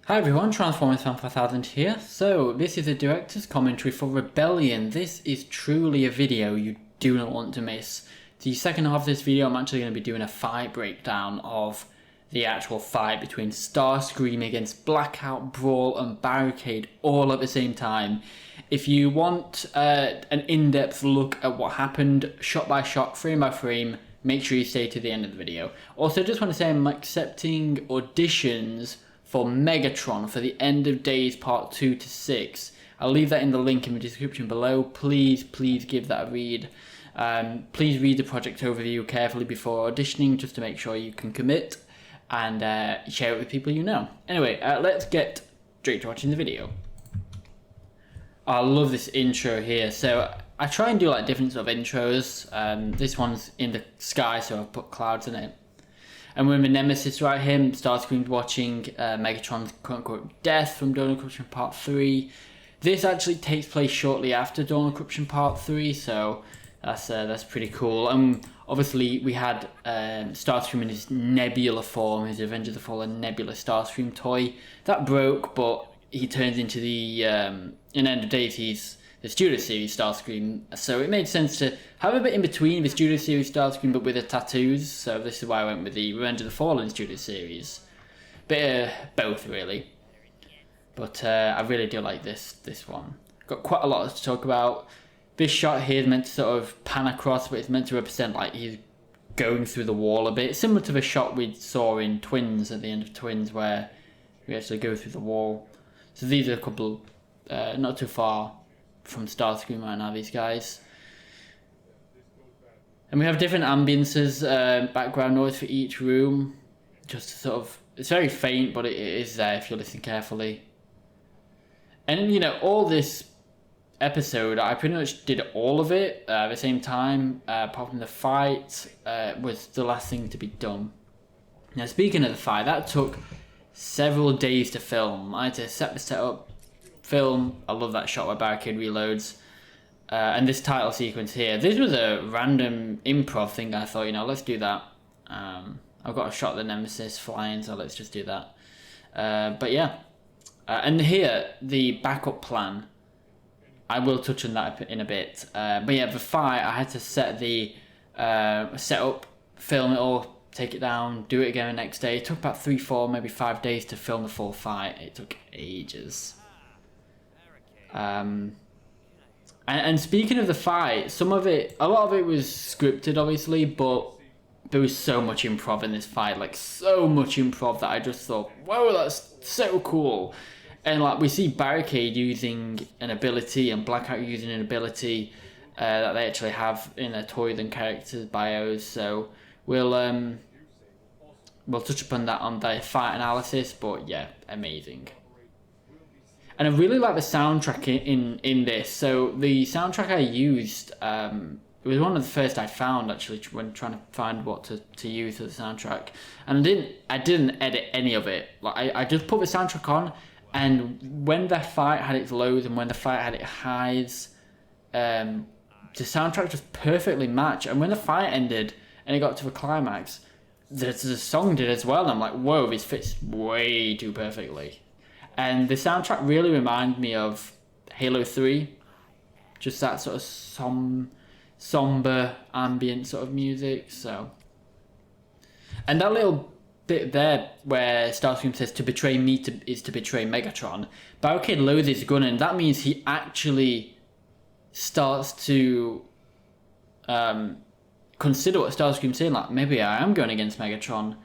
Hi everyone, Transformers Fan 5000 here. So, this is a director's commentary for Rebellion. This is truly a video you do not want to miss. The second half of this video, I'm actually going to be doing a fight breakdown of the actual fight between Starscream against Blackout, Brawl and Barricade all at the same time. If you want an in-depth look at what happened, shot by shot, frame by frame, make sure you stay to the end of the video. Also, just want to say I'm accepting auditions for Megatron for the End of Days Part 2 to 6. I'll leave that in the link in the description below. Please give that a read. Please read the project overview carefully before auditioning just to make sure you can commit and share it with people you know. Anyway, let's get straight to watching the video. I love this intro here. So I try and do like different sort of intros. This one's in the sky, so I've put clouds in it. And we're in the Nemesis right here, Starscream's watching Megatron's quote-unquote death from Dawn of Corruption Part 3. This actually takes place shortly after Dawn of Corruption Part 3, so that's pretty cool. And obviously we had Starscream in his Nebula form, his Avengers of the Fallen Nebula Starscream toy. That broke, but he turns into the, in End of Days, he's the Studio Series Starscream, so it made sense to have a bit in between the Studio Series Starscream but with the tattoos, so this is why I went with the Revenge of the Fallen Studio Series. Bit of both really, but I really do like this one. Got quite a lot to talk about. This shot here is meant to sort of pan across, but it's meant to represent like he's going through the wall a bit, similar to the shot we saw in Twins, at the end of Twins, where we actually go through the wall. So these are a couple, not too far from Starscream right now, these guys. And we have different ambiances, background noise for each room. Just to sort of, it's very faint, but it is there if you listen carefully. And you know, all this episode, I pretty much did all of it at the same time, apart from the fight was the last thing to be done. Now speaking of the fight, that took several days to film. I had to set the setup, film. I love that shot where Barricade reloads. And this title sequence here. This was a random improv thing. I thought, you know, let's do that. I've got a shot of the Nemesis flying, so let's just do that. But yeah. And here, the backup plan. I will touch on that in a bit. But yeah, the fight, I had to set the setup, film it all, take it down, do it again the next day. It took about 3, 4, maybe 5 days to film the full fight. It took ages. And speaking of the fight, a lot of it was scripted obviously, but there was so much improv in this fight, like so much improv that I just thought, whoa, that's so cool. And like we see Barricade using an ability and Blackout using an ability that they actually have in their toys and characters bios, so we'll touch upon that on the fight analysis, but yeah, amazing. And I really like the soundtrack in this. So the soundtrack I used, it was one of the first I found actually when trying to find what to use for the soundtrack. And I didn't edit any of it. Like I just put the soundtrack on, and when the fight had its lows and when the fight had its highs, the soundtrack just perfectly matched. And when the fight ended and it got to the climax, the song did as well. And I'm like, whoa, this fits way too perfectly. And the soundtrack really reminded me of Halo 3. Just that sort of somber, ambient sort of music, so. And that little bit there where Starscream says to betray me is to betray Megatron, Barricade loads his gun, and that means he actually starts to consider what Starscream's saying, like, maybe I am going against Megatron.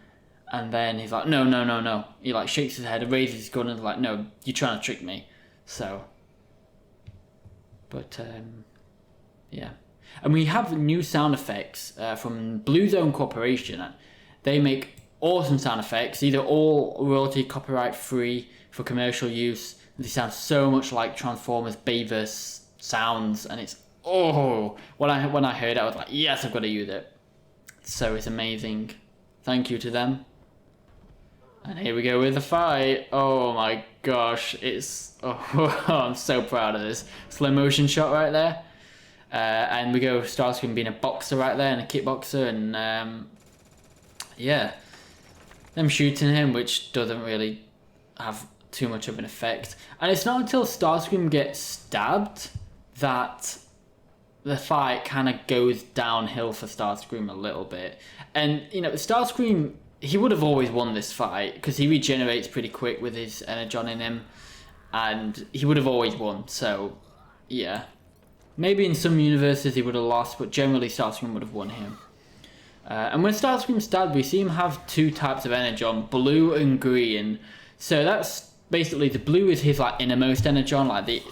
And then he's like, no. He like shakes his head and raises his gun and is like, no, you're trying to trick me. So, but yeah. And we have new sound effects from Blue Zone Corporation. They make awesome sound effects. These are all royalty copyright free for commercial use. They sound so much like Transformers Bayverse sounds, and it's when I heard it, I was like, yes, I've got to use it. So it's amazing. Thank you to them. And here we go with the fight. Oh my gosh, I'm so proud of this. Slow motion shot right there. And we go Starscream being a boxer right there and a kickboxer, and yeah. Them shooting him, which doesn't really have too much of an effect. And it's not until Starscream gets stabbed that the fight kind of goes downhill for Starscream a little bit. And, you know, Starscream, he would have always won this fight because he regenerates pretty quick with his Energon in him. And he would have always won, so, yeah. Maybe in some universes he would have lost, but generally Starscream would have won here. And when Starscream's stabbed, we see him have two types of Energon, blue and green. So that's basically, the blue is his like innermost Energon, like the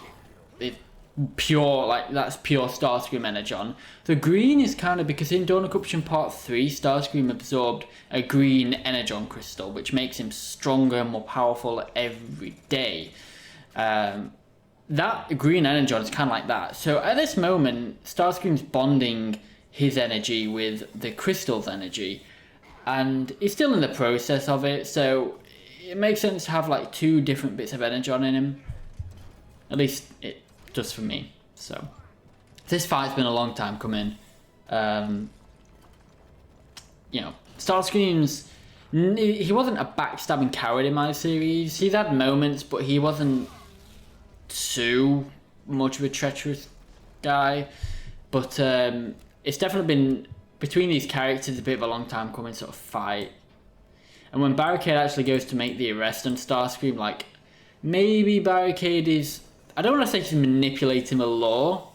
pure, like that's pure Starscream Energon. The green is kind of, because in Dawn of Corruption Part 3, Starscream absorbed a green Energon crystal, which makes him stronger and more powerful every day. That green Energon is kind of like that. So at this moment, Starscream's bonding his energy with the crystal's energy, and he's still in the process of it, so it makes sense to have like two different bits of Energon in him. At least it does for me. So this fight's been a long time coming. You know, Starscream's, he wasn't a backstabbing coward in my series. He's had moments, but he wasn't too much of a treacherous guy. But it's definitely been, between these characters, a bit of a long time coming sort of fight. And when Barricade actually goes to make the arrest on Starscream, like, maybe Barricade is, I don't want to say she's manipulating the law,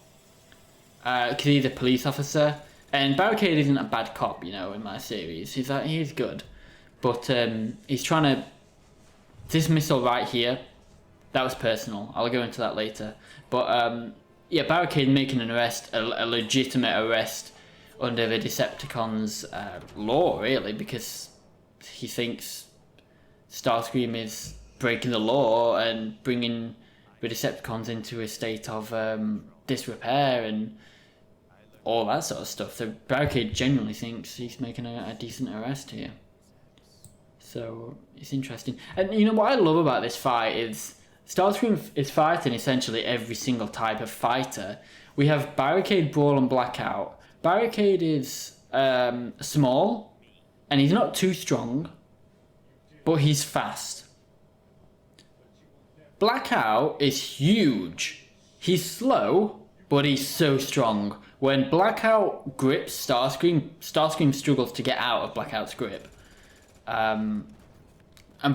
because he's a police officer, and Barricade isn't a bad cop, you know, in my series. He's good, but he's trying to, this missile right here, that was personal. I'll go into that later. But yeah, Barricade making an arrest, a legitimate arrest under the Decepticons' law, really, because he thinks Starscream is breaking the law and bringing the Decepticons into a state of disrepair and all that sort of stuff. So Barricade genuinely thinks he's making a decent arrest here. So it's interesting. And you know what I love about this fight is Starscream is fighting essentially every single type of fighter. We have Barricade, Brawl, and Blackout. Barricade is small, and he's not too strong, but he's fast. Blackout is huge. He's slow, but he's so strong. When Blackout grips Starscream, Starscream struggles to get out of Blackout's grip. And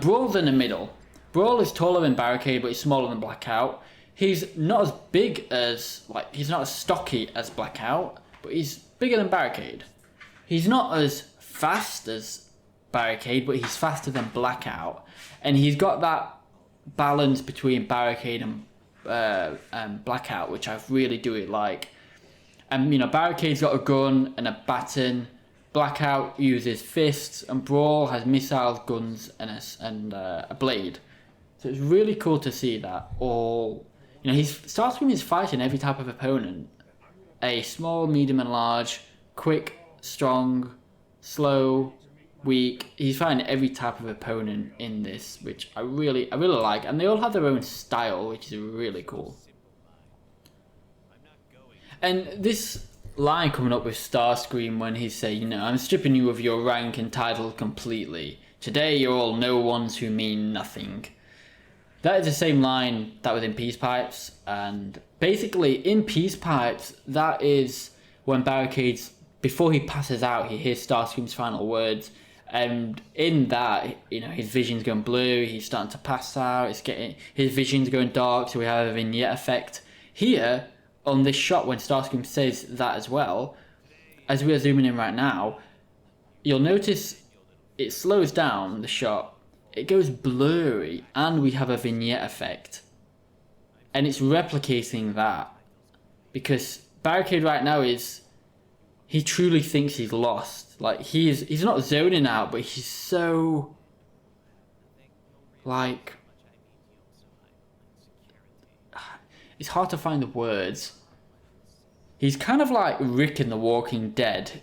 Brawl's in the middle. Brawl is taller than Barricade, but he's smaller than Blackout. He's not as big as, like, he's not as stocky as Blackout, but he's bigger than Barricade. He's not as fast as Barricade, but he's faster than Blackout. And he's got that balance between Barricade and Blackout, which I really do like. And, you know, Barricade's got a gun and a baton. Blackout uses fists, and Brawl has missiles, guns, and a blade. So it's really cool to see that all, you know, Starscream is fighting every type of opponent. A small, medium and large, quick, strong, slow, weak. He's fighting every type of opponent in this, which I really like. And they all have their own style, which is really cool. And this line coming up with Starscream when he's saying, you know, I'm stripping you of your rank and title completely. Today you're all no ones who mean nothing. That is the same line that was in Peace Pipes, and basically in Peace Pipes, that is when Barricade's, before he passes out, he hears Starscream's final words, and in that, you know, his vision's going blue, he's starting to pass out, his vision's going dark, so we have a vignette effect. Here, on this shot, when Starscream says that as well, as we are zooming in right now, you'll notice it slows down the shot. It goes blurry, and we have a vignette effect. And it's replicating that. Because Barricade right now he truly thinks he's lost. Like, he's not zoning out, but he's so, like, it's hard to find the words. He's kind of like Rick in The Walking Dead.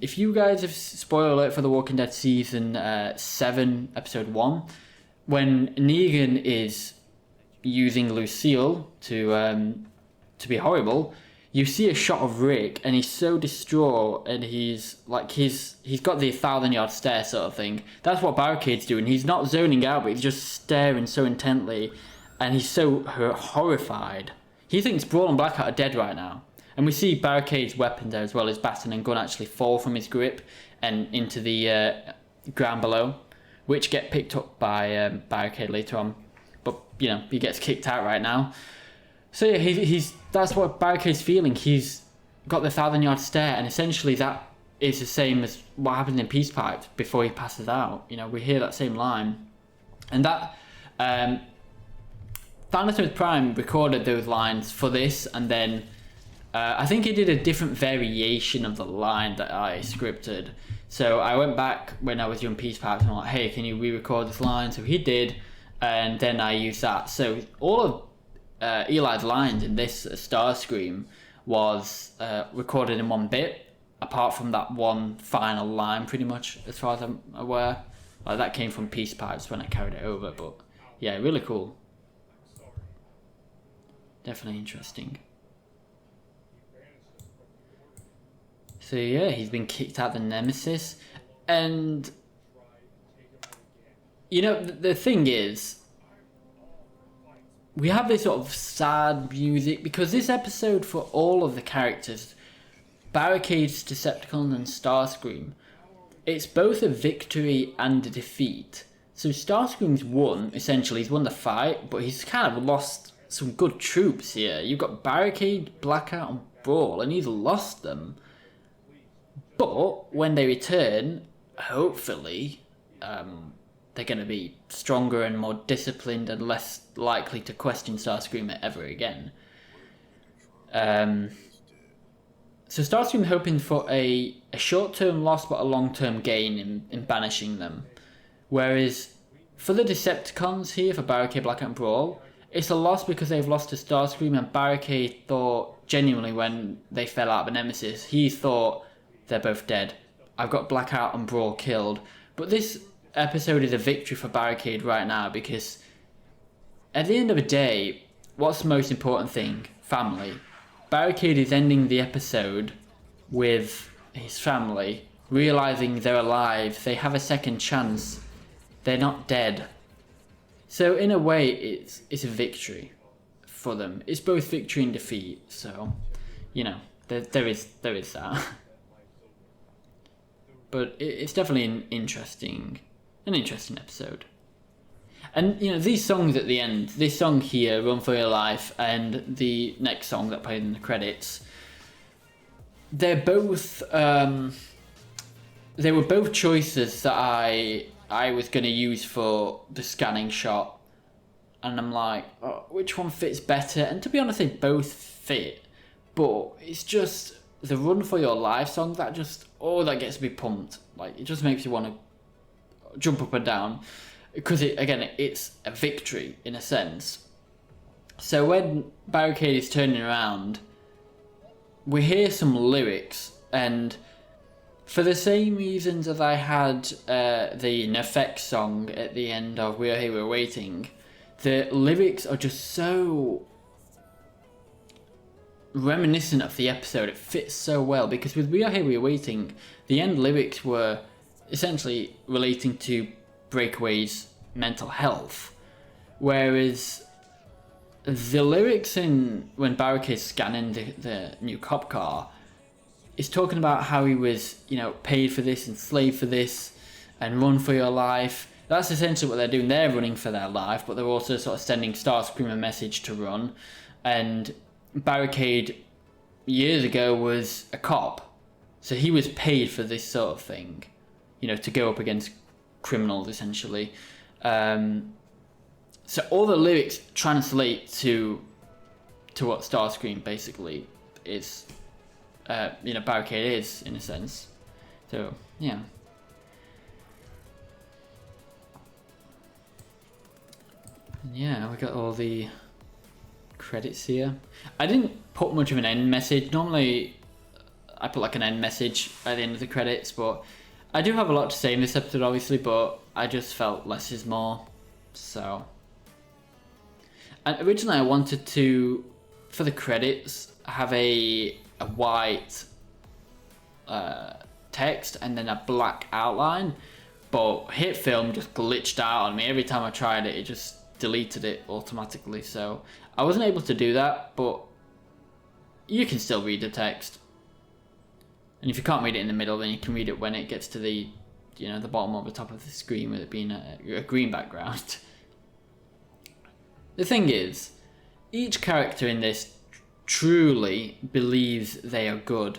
If you guys have, spoiler alert for The Walking Dead season 7, episode 1, when Negan is using Lucille to be horrible, you see a shot of Rick, and he's so distraught, and he's got the 1,000-yard stare sort of thing. That's what Barricade's doing. He's not zoning out, but he's just staring so intently, and he's so horrified. He thinks Brawl and Blackout are dead right now. And we see Barricade's weapon there as well, his baton and gun actually fall from his grip and into the ground below, which get picked up by Barricade later on. But, you know, he gets kicked out right now. So yeah, that's what Barricade's feeling. He's got the 1,000-yard stare, and essentially that is the same as what happened in Peace Pipe before he passes out. You know, we hear that same line. And that... Thanatos Prime recorded those lines for this, and then I think he did a different variation of the line that I scripted. So I went back when I was doing Peace Pipes and I'm like, hey, can you re-record this line? So he did, and then I used that. So all of Eli's lines in this Starscream was recorded in one bit, apart from that one final line, pretty much, as far as I'm aware. Like, that came from Peace Pipes when I carried it over, but yeah, really cool. Definitely interesting. So yeah, he's been kicked out the Nemesis, and you know, the thing is, we have this sort of sad music because this episode, for all of the characters, Barricades, Decepticon and Starscream, it's both a victory and a defeat. So Starscream's won, essentially, he's won the fight, but he's kind of lost some good troops here. You've got Barricade, Blackout and Brawl, and he's lost them. But when they return, hopefully, they're going to be stronger and more disciplined and less likely to question Starscream ever again. So Starscream hoping for a short-term loss but a long-term gain in banishing them. Whereas for the Decepticons here, for Barricade, Blackout and Brawl, it's a loss because they've lost to Starscream, and Barricade thought, genuinely, when they fell out of a Nemesis, he thought, they're both dead. I've got Blackout and Brawl killed. But this episode is a victory for Barricade right now, because at the end of the day, what's the most important thing? Family. Barricade is ending the episode with his family, realising they're alive, they have a second chance, they're not dead. So in a way, it's a victory for them. It's both victory and defeat, so, you know, there is that. But it's definitely an interesting episode. And, you know, these songs at the end, this song here, Run For Your Life, and the next song that played in the credits, they're both, they were both choices that I was going to use for the scanning shot. And I'm like, oh, which one fits better? And to be honest, they both fit. But it's just the Run For Your Life song that just, that gets me pumped. Like, it just makes you want to jump up and down. Because, it's a victory, in a sense. So when Barricade is turning around, we hear some lyrics, and for the same reasons as I had the Nefex song at the end of We Are Here, We're Waiting, the lyrics are just so reminiscent of the episode. It fits so well, because with We Are Here, We're Waiting, the end lyrics were essentially relating to Breakaway's mental health, whereas the lyrics in when Barricade's scanning the new cop car is talking about how he was, you know, paid for this, enslaved for this, and run for your life. That's essentially what they're doing. They're running for their life, but they're also sort of sending Starscream a message to run. And Barricade years ago was a cop, so he was paid for this sort of thing, you know, to go up against criminals, essentially. So all the lyrics translate to what Starscream basically is, you know, Barricade is, in a sense. So, yeah. And yeah, we got all the credits here. I didn't put much of an end message. Normally, I put like an end message at the end of the credits, but I do have a lot to say in this episode, obviously, but I just felt less is more, so. And originally I wanted to, for the credits, have a white text and then a black outline, but Hit Film just glitched out on me. Every time I tried it, it just deleted it automatically, so I wasn't able to do that, but you can still read the text. And if you can't read it in the middle, then you can read it when it gets to the, you know, the bottom or the top of the screen with it being a green background. The thing is, each character in this truly believes they are good.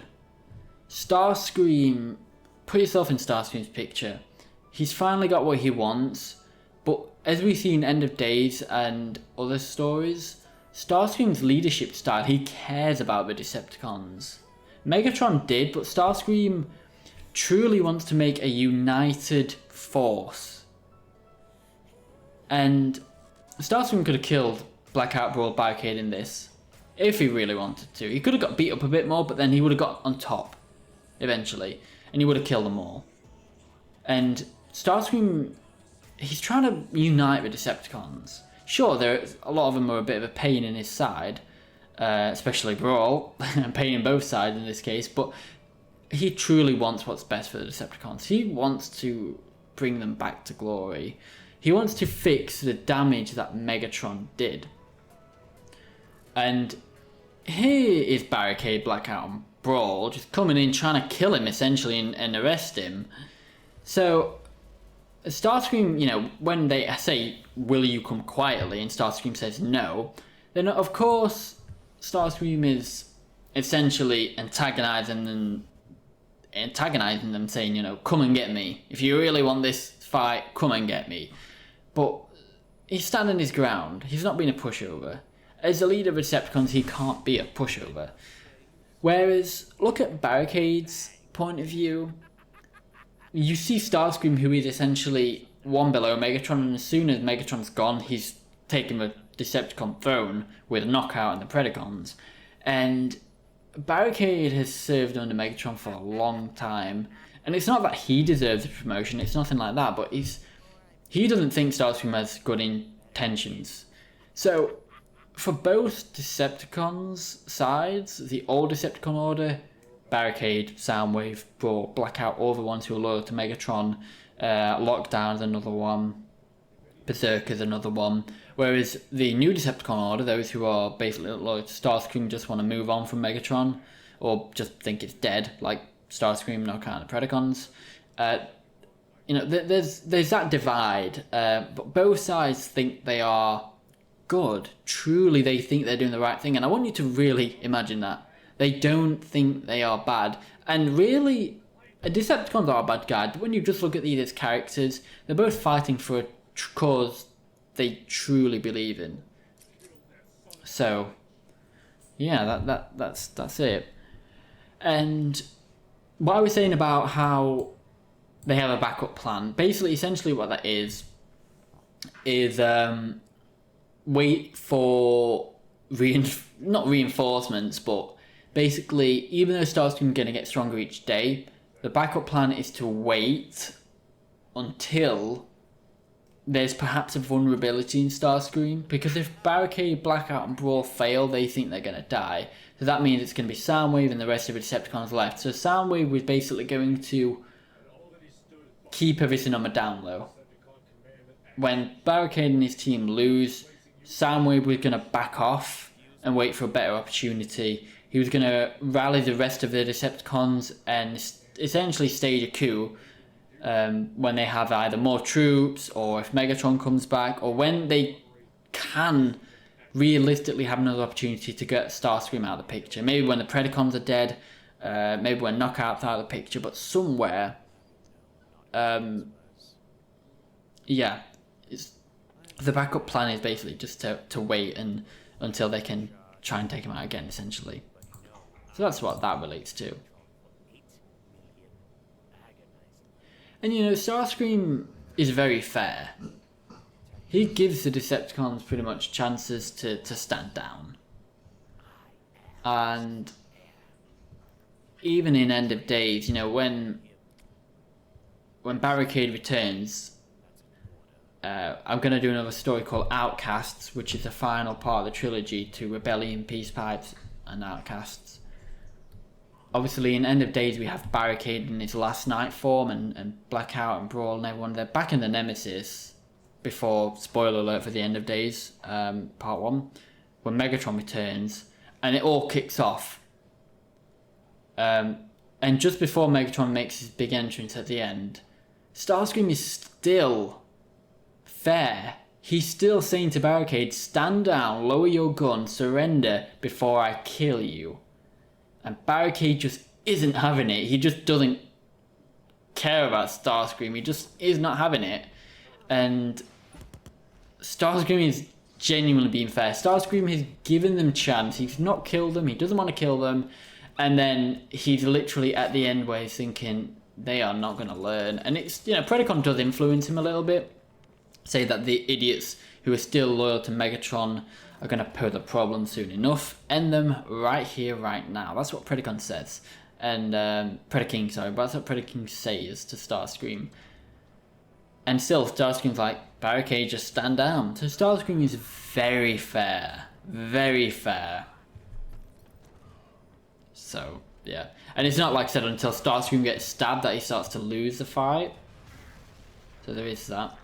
Starscream, put yourself in Starscream's picture. He's finally got what he wants, but as we see in End of Days and other stories, Starscream's leadership style, he cares about the Decepticons. Megatron did, but Starscream truly wants to make a united force. And Starscream could have killed Blackout, Brawl, Barricade in this, if he really wanted to. He could have got beat up a bit more, but then he would have got on top, eventually, and he would have killed them all. And Starscream, he's trying to unite the Decepticons. Sure, a lot of them are a bit of a pain in his side, especially Brawl, a pain in both sides in this case, but he truly wants what's best for the Decepticons. He wants to bring them back to glory. He wants to fix the damage that Megatron did. And here is Barricade, Blackout, and Brawl just coming in trying to kill him essentially and arrest him. So Starscream, you know, when they say, "Will you come quietly?" and Starscream says no, then of course Starscream is essentially antagonizing them, saying, you know, "Come and get me. If you really want this fight, come and get me." But he's standing his ground. He's not being a pushover. As the leader of Decepticons, he can't be a pushover. Whereas, look at Barricade's point of view. You see Starscream, who is essentially one below Megatron, and as soon as Megatron's gone, he's taken the Decepticon throne with Knockout and the Predacons. And Barricade has served under Megatron for a long time. And it's not that he deserves a promotion, it's nothing like that, but he doesn't think Starscream has good intentions. So, for both Decepticons sides, the old Decepticon order, Barricade, Soundwave, Brawl, Blackout, all the ones who are loyal to Megatron, Lockdown's another one, Berserker's another one, whereas the new Decepticon order, those who are basically loyal to Starscream, just want to move on from Megatron, or just think it's dead, like Starscream, Knockout, and the Predacons. You know, there's that divide, but both sides think they are good. Truly, they think they're doing the right thing, and I want you to really imagine that. They don't think they are bad, and really, Decepticons are a bad guy, but when you just look at these as characters, they're both fighting for a cause they truly believe in. So, yeah, that's it. And what I was saying about how they have a backup plan, basically, essentially what that is wait for not reinforcements, but basically, even though Starscream is going to get stronger each day, the backup plan is to wait until there's perhaps a vulnerability in Starscream, because if Barricade, Blackout, and Brawl fail, they think they're going to die. So that means it's going to be Soundwave and the rest of the Decepticons left. So Soundwave was basically going to keep everything on the down low. When Barricade and his team lose, Soundwave was going to back off and wait for a better opportunity. He was going to rally the rest of the Decepticons and essentially stage a coup when they have either more troops, or if Megatron comes back, or when they can realistically have another opportunity to get Starscream out of the picture. Maybe when the Predacons are dead, maybe when Knockout's out of the picture, but somewhere, yeah, the backup plan is basically just to wait until they can try and take him out again, essentially. So that's what that relates to. And you know, Starscream is very fair. He gives the Decepticons pretty much chances to stand down. And even in End of Days, you know, when Barricade returns, I'm going to do another story called Outcasts, which is the final part of the trilogy to Rebellion, Peace Pipes, and outcasts. Obviously, in End of Days, we have Barricade in his last night form, and Blackout and Brawl and everyone. They're back in the Nemesis before, spoiler alert for the End of Days, part 1, when Megatron returns, and it all kicks off. And just before Megatron makes his big entrance at the end, Starscream is still fair. He's still saying to Barricade, stand down, lower your gun, surrender before I kill you. And Barricade just isn't having it. He just doesn't care about Starscream. He just is not having it. And Starscream is genuinely being fair. Starscream has given them chance. He's not killed them. He doesn't want to kill them. And then he's literally at the end where he's thinking, they are not going to learn. And it's, you know, Predacon does influence him a little bit. Say that the idiots who are still loyal to Megatron are going to pose a problem soon enough. End them right here, right now. That's what Predacon says. And, Predaking, sorry, but that's what Predaking says to Starscream. And still, Starscream's like, Barricade, just stand down. So Starscream is very fair. Very fair. So, yeah. And it's not, like I said, until Starscream gets stabbed that he starts to lose the fight. So there is that.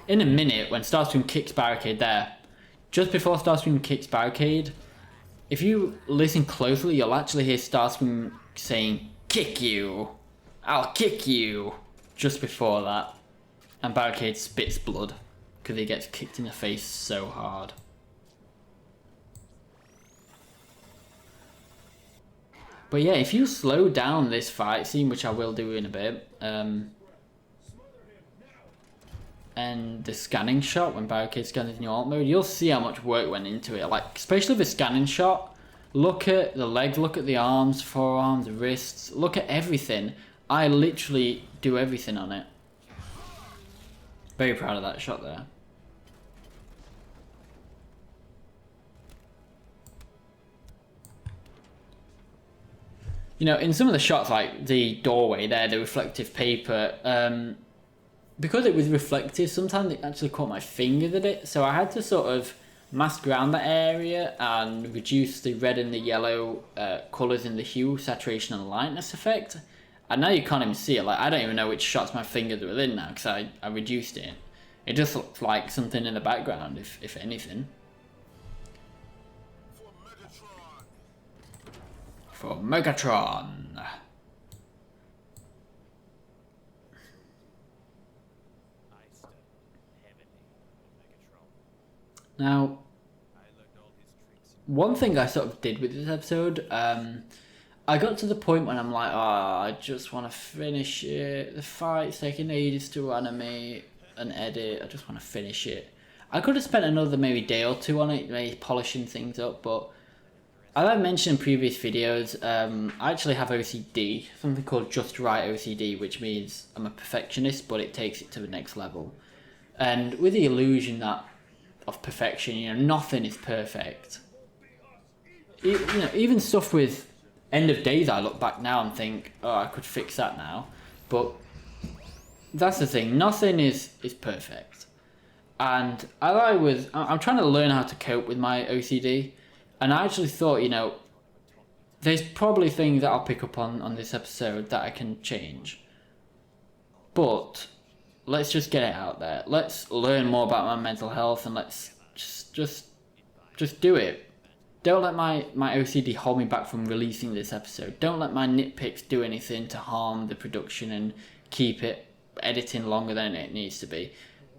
In a minute, when Starscream kicks Barricade there, just before Starscream kicks Barricade, if you listen closely, you'll actually hear Starscream saying, kick you, I'll kick you, just before that. And Barricade spits blood, because he gets kicked in the face so hard. But yeah, if you slow down this fight scene, which I will do in a bit, and the scanning shot when Barricade scans in your alt mode, you'll see how much work went into it. Like, especially the scanning shot, look at the legs, look at the arms, forearms, wrists, look at everything. I literally do everything on it. Very proud of that shot there. You know, in some of the shots, like the doorway there, the reflective paper, because it was reflective, sometimes it actually caught my fingers at it, so I had to sort of mask around that area and reduce the red and the yellow colours in the hue, saturation and lightness effect. And now you can't even see it. Like, I don't even know which shots my fingers were in now, because I reduced it. It just looks like something in the background, if anything. For Megatron. Now, one thing I sort of did with this episode, I got to the point when I'm like, oh, I just want to finish it. The fight's taking ages to animate and edit. I just want to finish it. I could have spent another maybe day or two on it, maybe polishing things up, but as I mentioned in previous videos, I actually have OCD, something called just right OCD, which means I'm a perfectionist, but it takes it to the next level. And with the illusion that of perfection, you know, nothing is perfect. You know, even stuff with End of Days, I look back now and think, oh, I could fix that now. But that's the thing, nothing is perfect. And I'm trying to learn how to cope with my OCD. And I actually thought, you know, there's probably things that I'll pick up on this episode that I can change. But let's just get it out there. Let's learn more about my mental health and let's just do it. Don't let my OCD hold me back from releasing this episode. Don't let my nitpicks do anything to harm the production and keep it editing longer than it needs to be.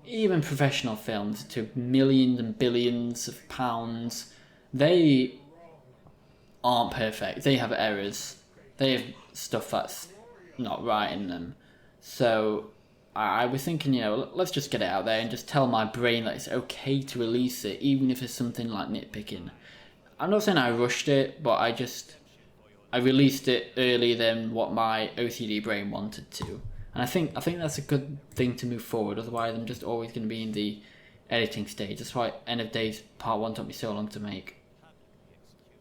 Even professional films to millions and billions of pounds, they aren't perfect. They have errors. They have stuff that's not right in them. So I was thinking, you know, let's just get it out there and just tell my brain that it's okay to release it, even if it's something like nitpicking. I'm not saying I rushed it, but I released it earlier than what my OCD brain wanted to. And I think that's a good thing to move forward. Otherwise, I'm just always going to be in the editing stage. That's why End of Days Part 1 took me so long to make.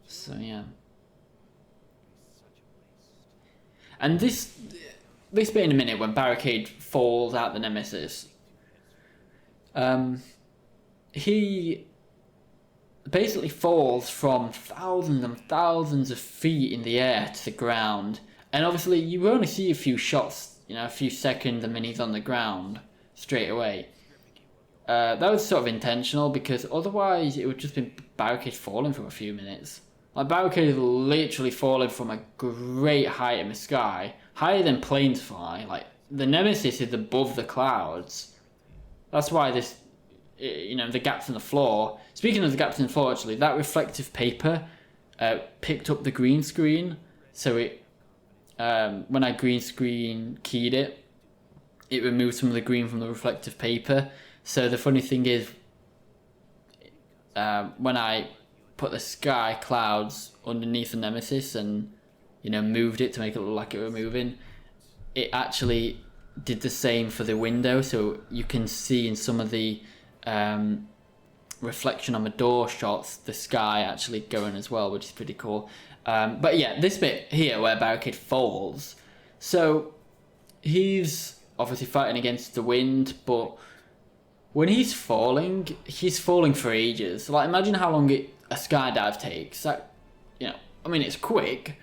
So, yeah. And this bit in a minute when Barricade falls out the Nemesis, he basically falls from thousands and thousands of feet in the air to the ground. And obviously you only see a few shots, you know, a few seconds, and then he's on the ground straight away. That was sort of intentional, because otherwise it would just been Barricade falling for a few minutes. Like, Barricade is literally falling from a great height in the sky, higher than planes fly. Like, the Nemesis is above the clouds. That's why this, you know, the gaps in the floor. Speaking of the gaps in the floor, actually, that reflective paper picked up the green screen. So it, when I green screen keyed it, it removed some of the green from the reflective paper. So the funny thing is, when I put the sky clouds underneath the Nemesis and, you know, moved it to make it look like it were moving, it actually did the same for the window. So you can see in some of the reflection on the door shots, the sky actually going as well, which is pretty cool. But yeah, this bit here where Barricade falls, so he's obviously fighting against the wind, but when he's falling for ages. Like, imagine how long a skydive takes. That, you know, I mean, it's quick,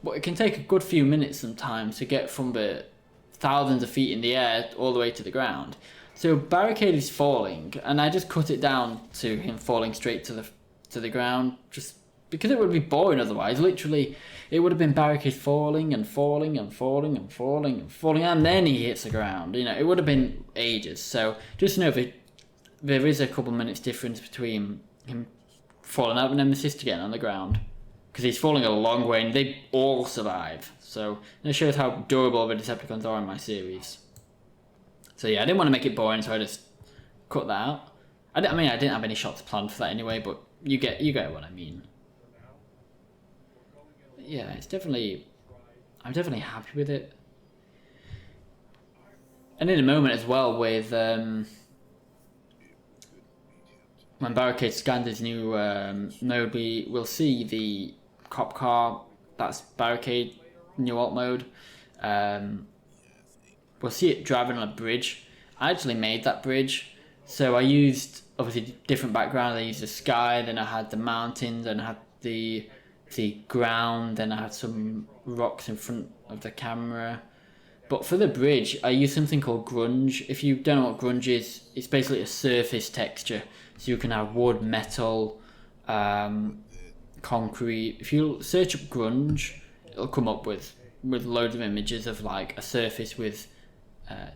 but it can take a good few minutes sometimes to get from the thousands of feet in the air all the way to the ground. So Barricade is falling, and I just cut it down to him falling straight to the ground, just because it would be boring otherwise. Literally, it would have been Barricade falling and falling and falling and falling and falling, and then he hits the ground. You know, it would have been ages. So just know that there is a couple minutes difference between him falling out of Nemesis to getting on the ground, because he's falling a long way, and they all survive. So that shows how durable the Decepticons are in my series. So yeah, I didn't want to make it boring, so I just cut that out. I mean, I didn't have any shots planned for that anyway, but you get what I mean. Yeah, it's definitely, I'm definitely happy with it. And in a moment as well with when Barricade scanned his new mode, we'll see the cop car. That's Barricade new alt mode. We'll see it driving on a bridge. I actually made that bridge, so I used obviously different background. I used the sky, then I had the mountains, then I had the ground, then I had some rocks in front of the camera. But for the bridge, I used something called grunge. If you don't know what grunge is, it's basically a surface texture. So you can have wood, metal, concrete. If you search up grunge, it'll come up with loads of images of like a surface with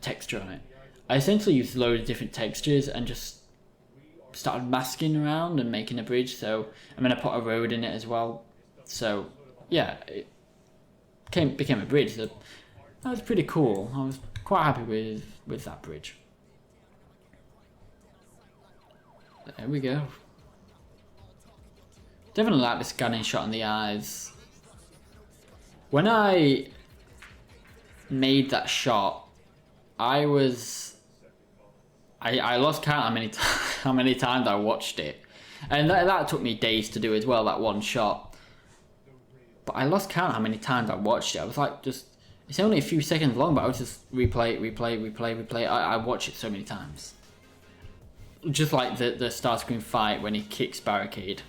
texture on it. I essentially used loads of different textures and just started masking around and making a bridge. So I mean, I put a road in it as well. So yeah, it became a bridge. That was pretty cool. I was quite happy with that bridge. There we go. Definitely like the scanning shot on the eyes. When I made that shot, I lost count how many times I watched it, and that took me days to do as well, that one shot. But I lost count how many times I watched it. I was like, it's only a few seconds long, but I would just replay. I watched it so many times. Just like the Starscream fight when he kicks Barricade.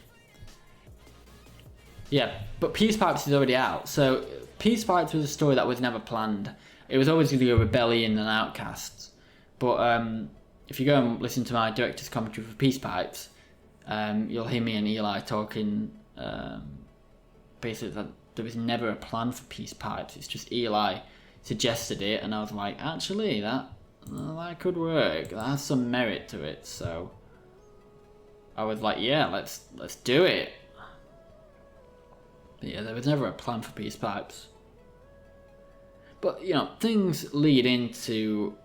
Yeah, but Peace Pipes is already out. So Peace Pipes was a story that was never planned. It was always going to be a rebellion and outcasts. But if you go and listen to my director's commentary for Peace Pipes, you'll hear me and Eli talking basically that there was never a plan for Peace Pipes. It's just Eli suggested it, and I was like, actually, that could work. That has some merit to it. So I was like, yeah, let's do it. But yeah, there was never a plan for Peace Pipes. But, you know, things lead into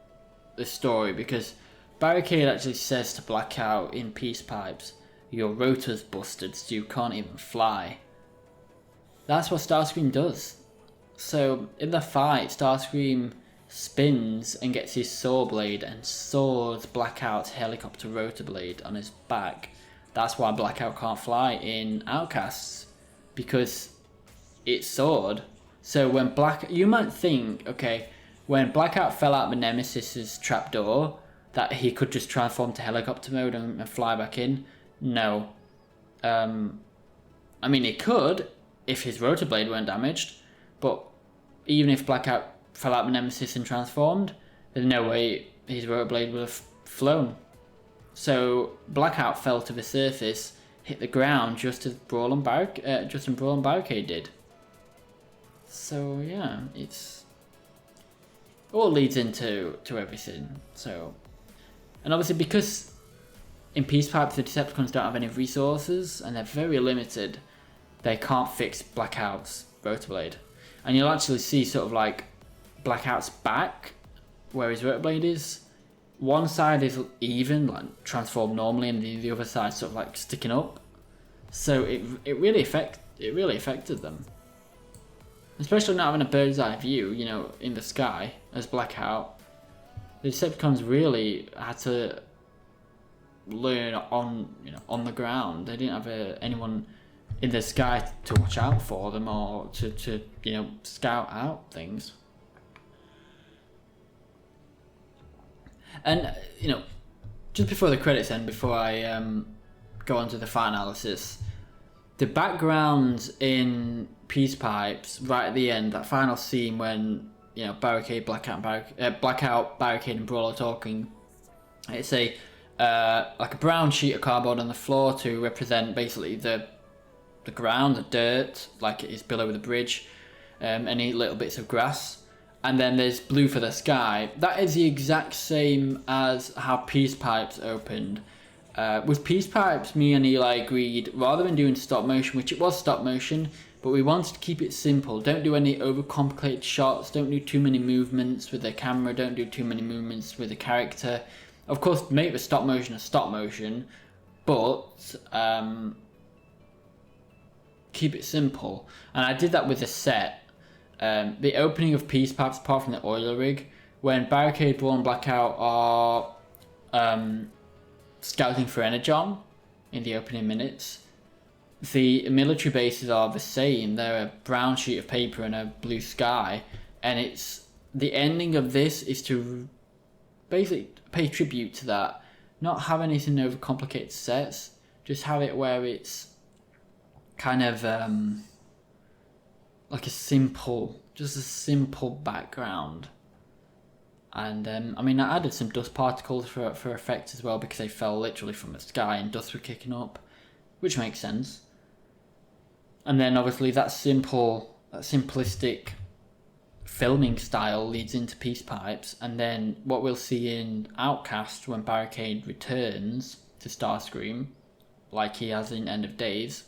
the story, because Barricade actually says to Blackout in Peace Pipes, your rotor's busted, so you can't even fly. That's what Starscream does. So, in the fight, Starscream spins and gets his saw blade and saws Blackout's helicopter rotor blade on his back. That's why Blackout can't fly in Outcasts, because it's sawed. So when you might think, okay, when Blackout fell out of Nemesis's trapdoor, that he could just transform to helicopter mode and fly back in. No. I mean, he could if his rotor blade weren't damaged, but even if Blackout fell out with Nemesis and transformed, there's no way his rotor blade would have flown. So Blackout fell to the surface, hit the ground just as Brawl and Barricade did. So yeah, it's all leads into everything. So, and obviously because in Peace Pipes the Decepticons don't have any resources and they're very limited, they can't fix Blackout's rotor blade. And you'll actually see sort of like Blackout's back, where his rotor blade is. One side is even, like transformed normally, and the other side sort of like sticking up. So it really affected them. Especially not having a bird's eye view, you know, in the sky as Blackout. The Decepticons really had to learn on the ground. They didn't have anyone in the sky to watch out for them or to you know, scout out things. And you know, just before the credits end, before I go on to the fight analysis, the backgrounds in Peace Pipes right at the end, that final scene when, you know, Blackout, Barricade and Brawl are talking, it's a like a brown sheet of cardboard on the floor to represent basically the ground, the dirt, like it is below the bridge, any little bits of grass, and then there's blue for the sky. That is the exact same as how Peace Pipes opened. With Peace Pipes, me and Eli agreed, rather than doing stop motion, which it was stop motion, but we wanted to keep it simple. Don't do any overcomplicated shots, don't do too many movements with the camera, don't do too many movements with the character. Of course, make the stop motion a stop motion, but keep it simple. And I did that with the set. The opening of Peace Pipes, apart from the oiler rig, when Barricade, Brawl and Blackout are scouting for Energon in the opening minutes, the military bases are the same. They're a brown sheet of paper and a blue sky, and it's the ending of this is to basically pay tribute to that. Not have anything overcomplicated sets, just have it where it's kind of like a simple background. And I mean, I added some dust particles for effect as well, because they fell literally from the sky and dust were kicking up, which makes sense. And then obviously that simplistic filming style leads into Peace Pipes, and then what we'll see in Outcast when Barricade returns to Starscream, like he has in End of Days,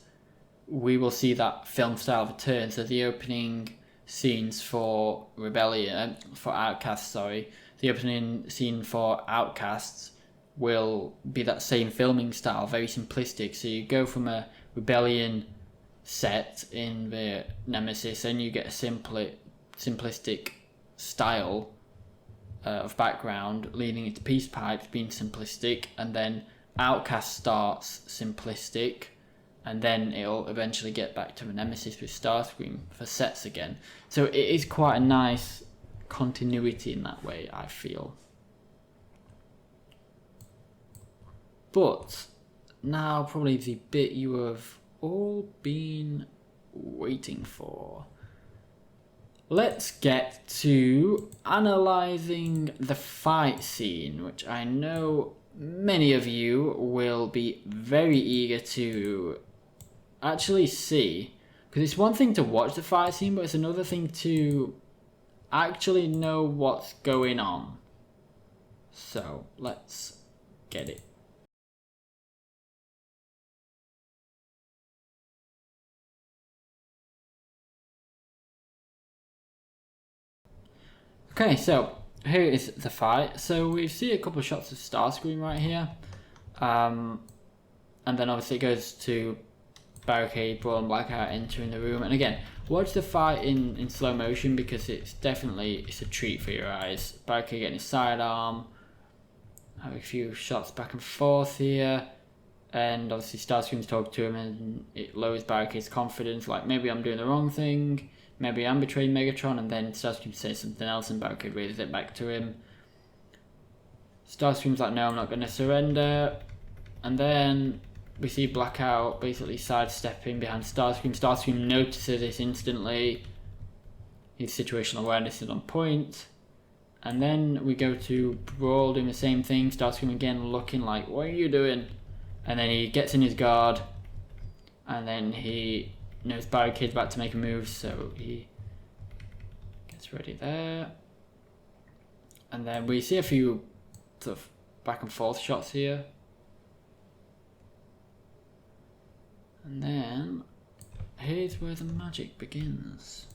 we will see that film style return. So the opening scenes for the opening scene for Outcasts will be that same filming style, very simplistic. So you go from a Rebellion set in the Nemesis, and you get a simplistic style of background, leading into Peace Pipes being simplistic, and then Outcast starts simplistic, and then it'll eventually get back to the Nemesis with Starscream for sets again. So it is quite a nice continuity in that way, I feel. But now probably the bit you have all been waiting for. Let's get to analysing the fight scene, which I know many of you will be very eager to actually see. Because it's one thing to watch the fight scene, but it's another thing to actually know what's going on. So let's get it. Okay, so here is the fight. So we see a couple of shots of Starscream right here. And then obviously it goes to Barricade, Brawl and Blackout entering the room. And again, watch the fight in slow motion, because it's a treat for your eyes. Barricade getting his sidearm. Have a few shots back and forth here. And obviously Starscream's talking to him, and it lowers Barricade's confidence. Like, maybe I'm doing the wrong thing. Maybe I'm betraying Megatron, and then Starscream says something else and Barricade raises it back to him. Starscream's like, no, I'm not going to surrender. And then we see Blackout basically sidestepping behind Starscream. Starscream notices this instantly. His situational awareness is on point. And then we go to Brawl doing the same thing. Starscream again looking like, what are you doing? And then he gets in his guard. And then he knows Barricade's about to make a move, so he gets ready there. And then we see a few sort of back and forth shots here. And then here's where the magic begins.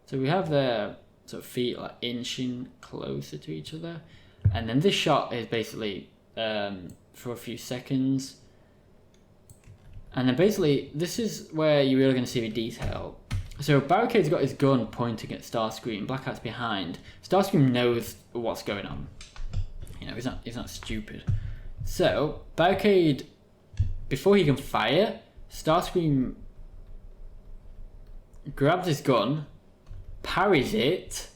So we have their sort of feet like inching closer to each other. And then this shot is basically for a few seconds. And then basically this is where you're really going to see the detail. So Barricade's got his gun pointing at Starscream. Blackout's behind. Starscream knows what's going on. You know, he's not stupid. So Barricade, before he can fire, Starscream grabs his gun, parries it,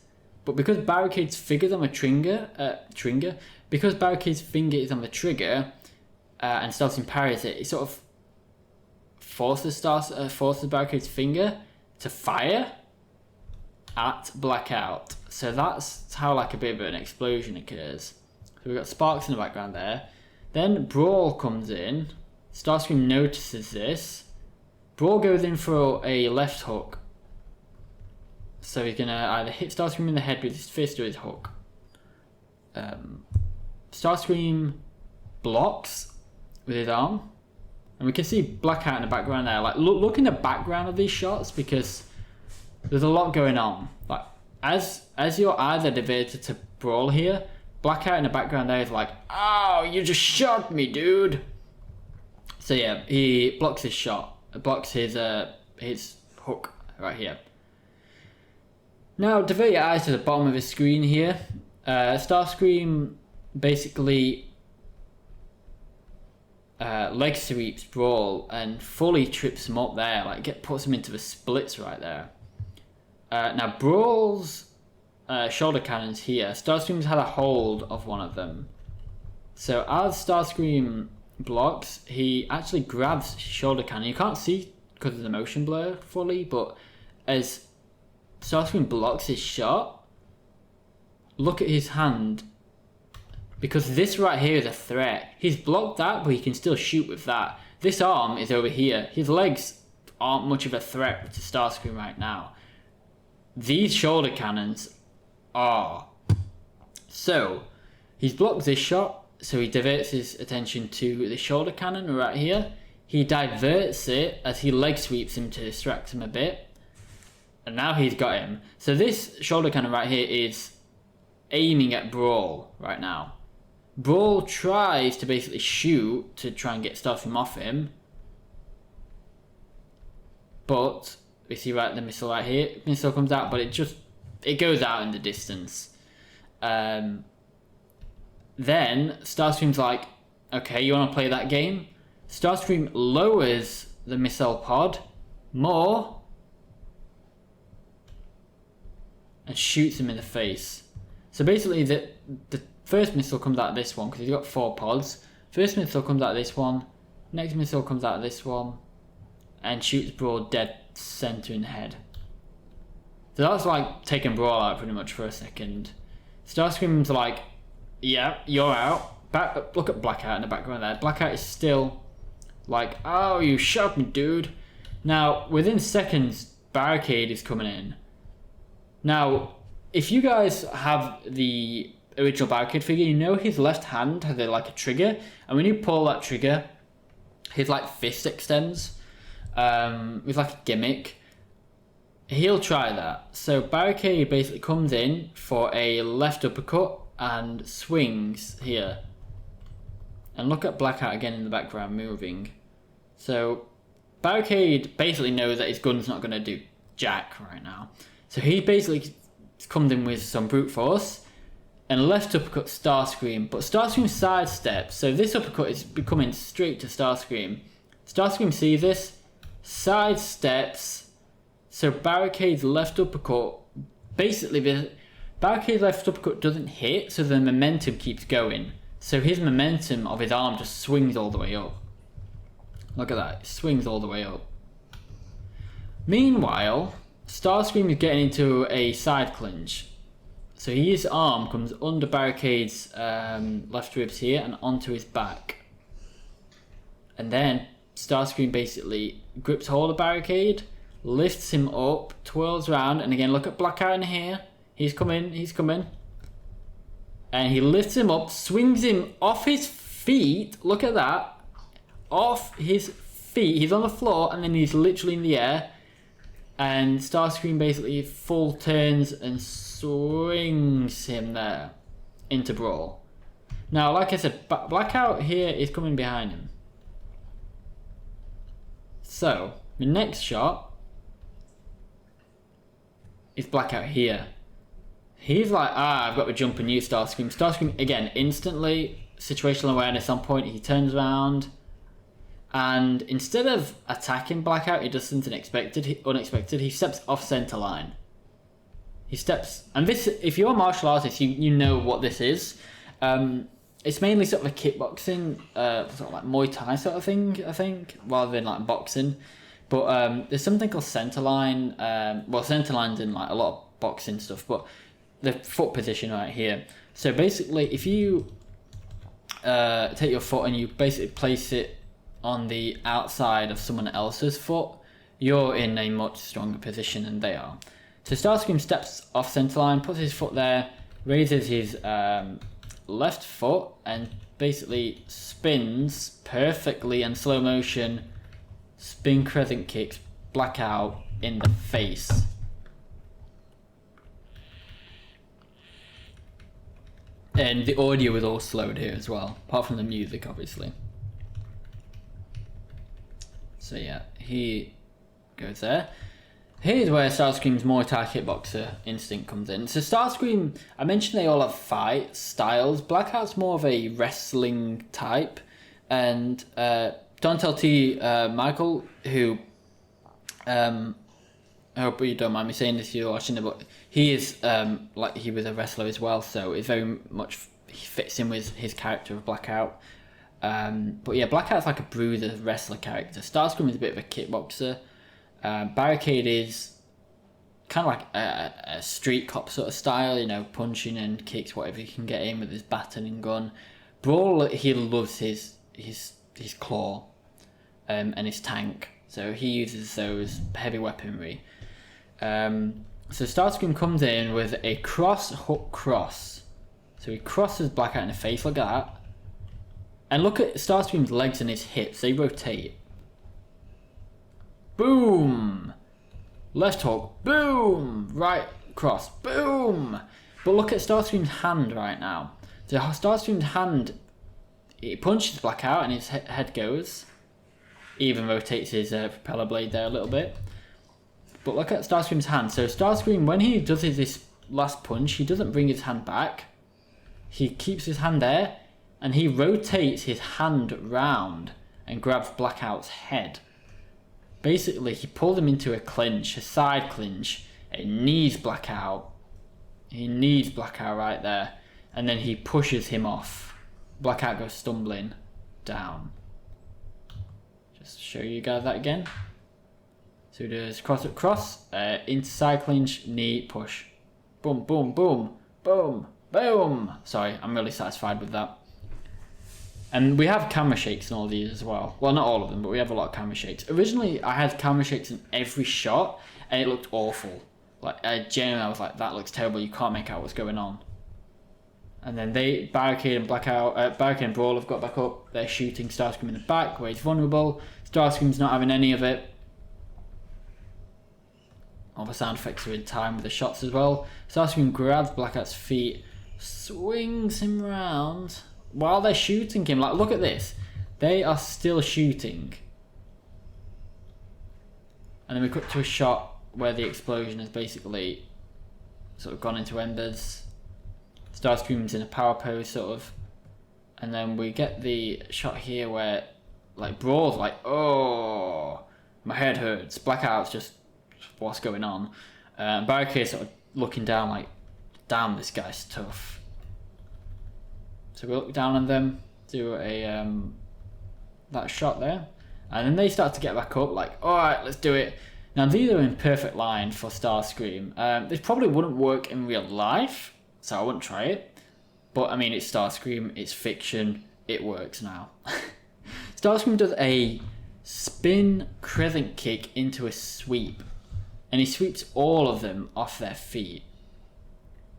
but because Barricade's finger's on the trigger, because Barricade's finger is on the trigger, and Starscream parries it, it sort of forces Barricade's finger to fire at Blackout. So that's how like a bit of an explosion occurs. So we've got sparks in the background there. Then Brawl comes in. Starscream notices this. Brawl goes in for a left hook. So he's going to either hit Starscream in the head with his fist or his hook. Starscream blocks with his arm. And we can see Blackout in the background there. Like, look in the background of these shots because there's a lot going on. Like, as your eyes are diverted to Brawl here, Blackout in the background there is like, oh, you just shot me, dude. So yeah, he blocks his shot, blocks his hook right here. Now, divert your eyes to the bottom of the screen here. Starscream basically leg sweeps Brawl and fully trips him up there, like puts him into the splits right there. Now Brawl's shoulder cannons here. Starscream's had a hold of one of them. So as Starscream blocks, he actually grabs his shoulder cannon. You can't see because of the motion blur fully, but as Starscream blocks his shot, look at his hand. Because this right here is a threat. He's blocked that, but he can still shoot with that. This arm is over here. His legs aren't much of a threat to Starscream right now. These shoulder cannons are. So, he's blocked this shot, so he diverts his attention to the shoulder cannon right here. He diverts it as he leg sweeps him to distract him a bit. And now he's got him. So this shoulder cannon right here is aiming at Brawl right now. Brawl tries to basically shoot to try and get Starscream off him. But we see the missile right here. Missile comes out, but it goes out in the distance. Then Starscream's like, okay, you want to play that game? Starscream lowers the missile pod more and shoots him in the face. So basically the first missile comes out of this one because he's got 4 pods. First missile comes out of this one. Next missile comes out of this one and shoots Brawl dead center in the head. So that's like taking Brawl out pretty much for a second. Starscream's like, yeah, you're out. Look at Blackout in the background there. Blackout is still like, oh, you shot me, dude. Now, within seconds, Barricade is coming in. Now, if you guys have the original Barricade figure, you know his left hand has like a trigger, and when you pull that trigger, his like fist extends. With like a gimmick. He'll try that. So Barricade basically comes in for a left uppercut and swings here. And look at Blackout again in the background moving. So Barricade basically knows that his gun's not going to do jack right now. So he basically comes in with some brute force and left uppercut Starscream. But Starscream sidesteps. So this uppercut is coming straight to Starscream. Starscream sees this, sidesteps. So Barricade's left uppercut, basically Barricade's left uppercut doesn't hit, so the momentum keeps going. So his momentum of his arm just swings all the way up. Look at that, it swings all the way up. Meanwhile, Starscream is getting into a side clinch. So his arm comes under Barricade's left ribs here and onto his back. And then Starscream basically grips hold of Barricade, lifts him up, twirls around, and again look at Blackout in here. He's coming. And he lifts him up, swings him off his feet, look at that. Off his feet, he's on the floor and then he's literally in the air. And Starscream basically full turns and swings him there into Brawl. Now, like I said, Blackout here is coming behind him. So, the next shot is Blackout here. He's like, I've got to jump on you, Starscream. Starscream, again, instantly, situational awareness on point, he turns around. And instead of attacking Blackout, he does something unexpected. He steps off center line. He steps, and this, if you're a martial artist, you know what this is. It's mainly sort of a kickboxing, sort of like Muay Thai sort of thing, I think, rather than like boxing. But there's something called center line. Well, center line's in like a lot of boxing stuff, but the foot position right here. So basically, if you take your foot and you basically place it on the outside of someone else's foot, you're in a much stronger position than they are. So Starscream steps off center line, puts his foot there, raises his left foot, and basically spins perfectly in slow motion, spin crescent kicks Blackout in the face. And the audio is all slowed here as well, apart from the music, obviously. So yeah, he goes there. Here's where Starscream's Muay Thai kickboxer instinct comes in. So Starscream, I mentioned they all have fight styles. Blackout's more of a wrestling type. And Don't T. Michael, who, I hope you don't mind me saying this, you're watching it, but he is, like, he was a wrestler as well, so it's very much, he fits in with his character of Blackout. But yeah, Blackout's like a bruiser wrestler character. Starscream is a bit of a kickboxer. Barricade is kind of like a street cop sort of style, you know, punching and kicks whatever he can get in with his baton and gun. Brawl, he loves his claw and his tank, so he uses those heavy weaponry. So Starscream comes in with a cross hook cross. So he crosses Blackout in the face, look at that. And look at Starscream's legs and his hips, they rotate. Boom! Left hook, boom! Right cross, boom! But look at Starscream's hand right now. So Starscream's hand, he punches Blackout and his head goes. He even rotates his propeller blade there a little bit. But look at Starscream's hand. So Starscream, when he does this last punch, he doesn't bring his hand back. He keeps his hand there, and he rotates his hand round and grabs Blackout's head. Basically, he pulled him into a clinch, a side clinch, and knees Blackout. He knees Blackout right there, and then he pushes him off. Blackout goes stumbling down. Just show you guys that again. So he does cross up cross, into side clinch, knee, push. Boom, boom, boom, boom, boom. Sorry, I'm really satisfied with that. And we have camera shakes in all these as well. Well, not all of them, but we have a lot of camera shakes. Originally, I had camera shakes in every shot, and it looked awful. Like, genuinely, I was like, that looks terrible, you can't make out what's going on. And then Barricade and Barricade and Brawl have got back up. They're shooting Starscream in the back, where he's vulnerable. Starscream's not having any of it. All the sound effects are in time with the shots as well. Starscream grabs Blackout's feet, swings him round while they're shooting him. Like, look at this. They are still shooting. And then we cut to a shot where the explosion has basically sort of gone into embers. Starscream's in a power pose, sort of. And then we get the shot here where, like, Brawl's like, oh, my head hurts. Blackout's just, what's going on? Barricade's sort of looking down like, Damn, this guy's tough. So we look down on them, do a that shot there, and then they start to get back up. Like, all right, let's do it. Now these are in perfect line for Starscream. This probably wouldn't work in real life, so I wouldn't try it. But I mean, it's Starscream, it's fiction, it works now. Starscream does a spin crescent kick into a sweep, and he sweeps all of them off their feet.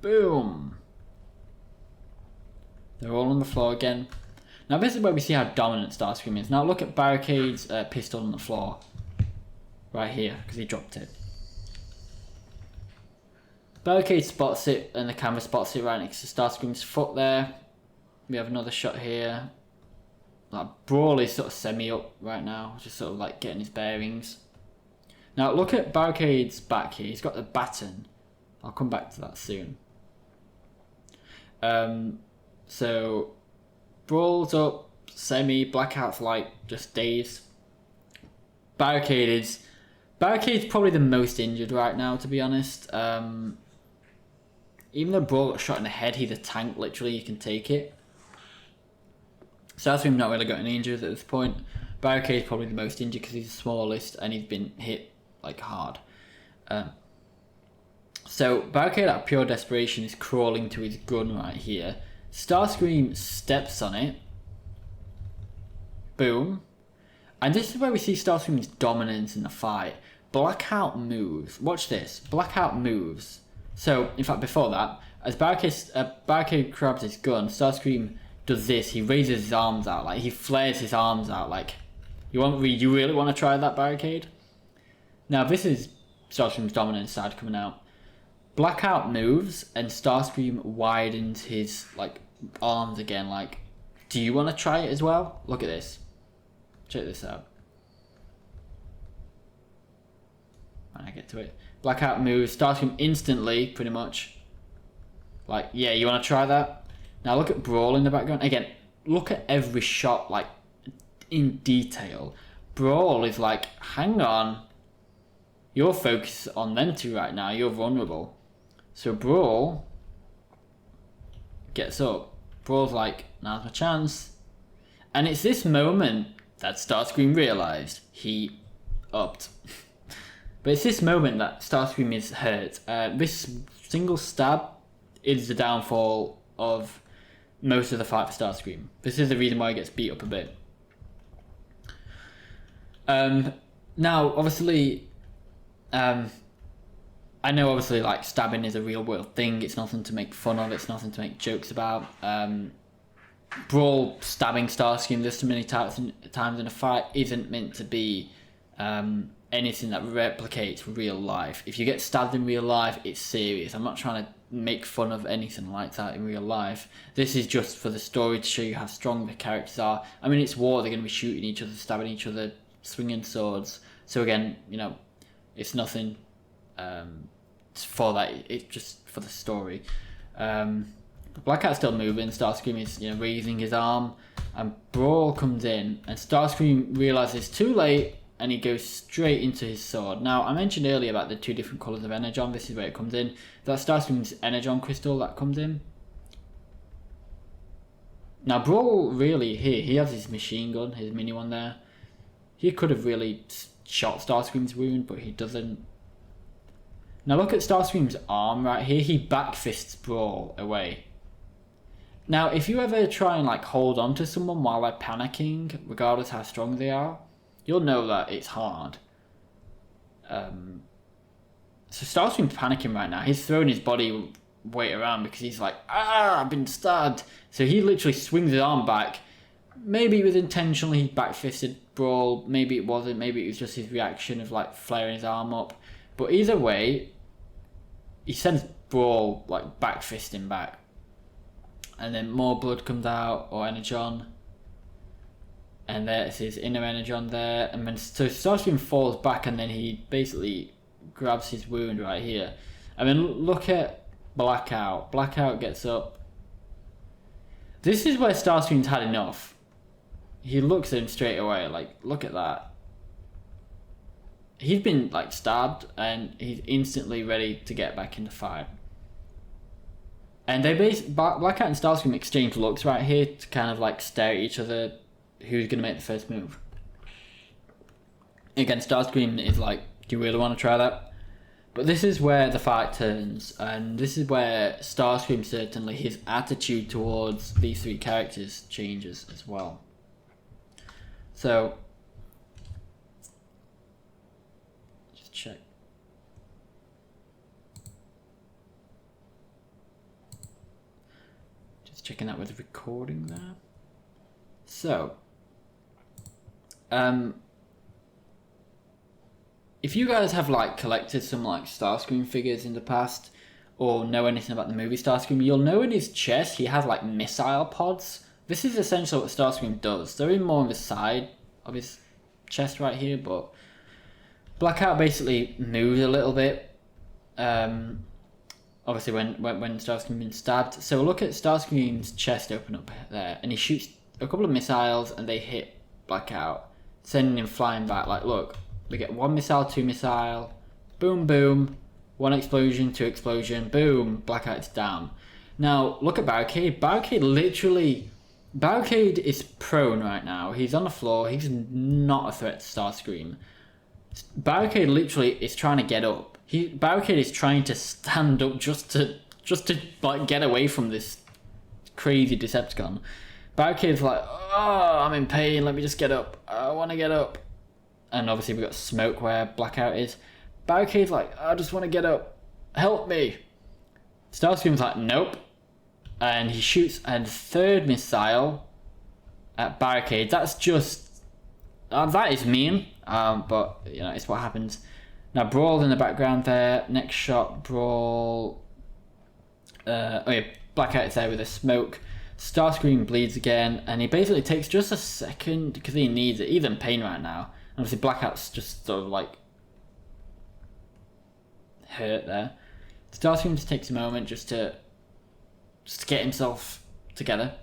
Boom! They're all on the floor again. Now this is where we see how dominant Starscream is. Now look at Barricade's pistol on the floor. Right here, because he dropped it. Barricade spots it, and the camera spots it right next to Starscream's foot there. We have another shot here. Like, Brawl is sort of semi-up right now, just sort of like getting his bearings. Now look at Barricade's back here. He's got the baton. I'll come back to that soon. So Brawl's up, semi, Blackout's like just dazed. Barricade's probably the most injured right now, to be honest. Even though Brawl got shot in the head, he's a tank, literally, you can take it. Starscream not really got any injuries at this point. Barricade's probably the most injured because he's the smallest and he's been hit like hard. So Barricade, out of pure desperation, is crawling to his gun right here. Starscream steps on it. Boom. And this is where we see Starscream's dominance in the fight. Blackout moves. Watch this. Blackout moves. So, in fact, before that, as Barricade grabs his gun, Starscream does this. He raises his arms out. Like, he flares his arms out. Like, you really want to try that, Barricade? Now, this is Starscream's dominant side coming out. Blackout moves, and Starscream widens his, like, arms again. Like, do you want to try it as well? Look at this. Check this out. When I get to it. Blackout moves. Starscream instantly, pretty much. Like, yeah, you want to try that? Now look at Brawl in the background. Again, look at every shot, like, in detail. Brawl is like, hang on. You're focused on them two right now. You're vulnerable. So Brawl gets up. Brawl's like, now's my chance. And it's this moment that Starscream realised he upped. But it's this moment that Starscream is hurt. This single stab is the downfall of most of the fight for Starscream. This is the reason why he gets beat up a bit. Now, obviously, I know obviously like stabbing is a real world thing. It's nothing to make fun of. It's nothing to make jokes about. Brawl stabbing Starscream this many times in a fight isn't meant to be anything that replicates real life. If you get stabbed in real life, it's serious. I'm not trying to make fun of anything like that in real life. This is just for the story to show you how strong the characters are. I mean, it's war. They're going to be shooting each other, stabbing each other, swinging swords. So again, you know, it's nothing for that. It's just for the story. Blackout's still moving. Starscream is, you know, raising his arm, and Brawl comes in, and Starscream realizes too late, and he goes straight into his sword. Now, I mentioned earlier about the two different colours of Energon. This is where it comes in. That's Starscream's Energon crystal that comes in. Now, Brawl really here, he has his machine gun, his mini one there. He could have really shot Starscream's wound, but he doesn't. Now, look at Starscream's arm right here. He backfists Brawl away. Now, if you ever try and like hold on to someone while they're panicking, regardless how strong they are, you'll know that it's hard. So Starscream's panicking right now. He's throwing his body weight around because he's like, I've been stabbed. So he literally swings his arm back. Maybe it was intentionally he backfisted Brawl. Maybe it wasn't. Maybe it was just his reaction of like flaring his arm up. But either way, he sends Brawl like backfisting back. And then more blood comes out, or Energon. And there's his inner Energon there. And then so Starscream falls back, and then he basically grabs his wound right here. And then look at Blackout. Blackout gets up. This is where Starscream's had enough. He looks at him straight away, like, look at that. He's been like stabbed, and he's instantly ready to get back in the fight. And they Blackout and Starscream exchange looks right here to kind of like stare at each other, who's going to make the first move. Again, Starscream is like, do you really want to try that? But this is where the fight turns, and this is where Starscream, certainly his attitude towards these three characters changes as well. So, just check. Just checking that with the recording there. So, if you guys have like collected some like Starscream figures in the past, or know anything about the movie Starscream, you'll know in his chest he has like missile pods. This is essentially what Starscream does. They're in more on the side of his chest right here, but Blackout basically moves a little bit. Obviously when Starscream's been stabbed. So look at Starscream's chest open up there, and he shoots a couple of missiles and they hit Blackout, sending him flying back. Like, look, we get one missile, two missile, boom, boom, one explosion, two explosion, boom, Blackout's down. Now, look at Barricade. Barricade is prone right now. He's on the floor. He's not a threat to Starscream. Barricade literally is trying to get up. Barricade is trying to stand up just to like get away from this crazy Decepticon. Barricade's like, oh, I'm in pain. Let me just get up. I want to get up. And obviously we got smoke where Blackout is. Barricade's like, I just want to get up. Help me. Starscream's like, nope. And he shoots a third missile at Barricade. That's just... that is mean. But, you know, it's what happens. Now, Brawl in the background there. Next shot, Brawl... Blackout is there with a smoke. Starscream bleeds again. And he basically takes just a second because he needs it. He's in pain right now. Obviously, Blackout's just sort of like hurt there. Starscream just takes a moment just to get himself together,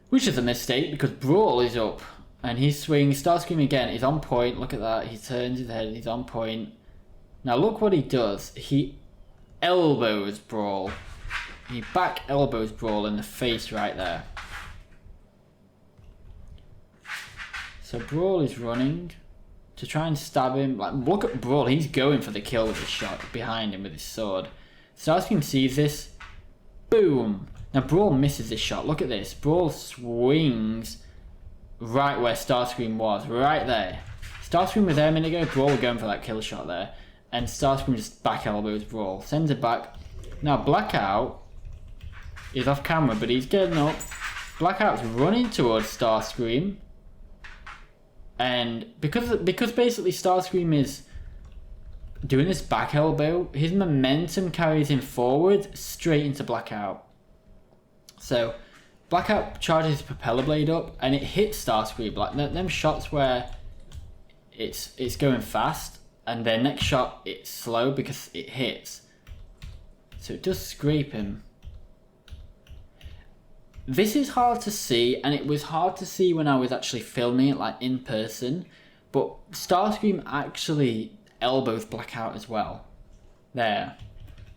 which is a mistake because Brawl is up and he swings. Starscream again is on point. Look at that. He turns his head. He's on point. Now look what he does. He elbows Brawl. He back elbows Brawl in the face right there. So Brawl is running to try and stab him. Like, look at Brawl. He's going for the kill with his shot behind him with his sword. Starscream sees this. Boom. Now Brawl misses this shot. Look at this. Brawl swings right where Starscream was. Right there. Starscream was there a minute ago. Brawl was going for that kill shot there. And Starscream just back elbows Brawl. Sends it back. Now Blackout is off camera, but he's getting up. Blackout's running towards Starscream. And because basically Starscream is doing this back elbow, his momentum carries him forward straight into Blackout. So Blackout charges his propeller blade up and it hits Starscream. Like them shots where it's going fast and then next shot it's slow because it hits. So it does scrape him. This is hard to see, and it was hard to see when I was actually filming it, like in person. But Starscream actually elbows Blackout as well. There.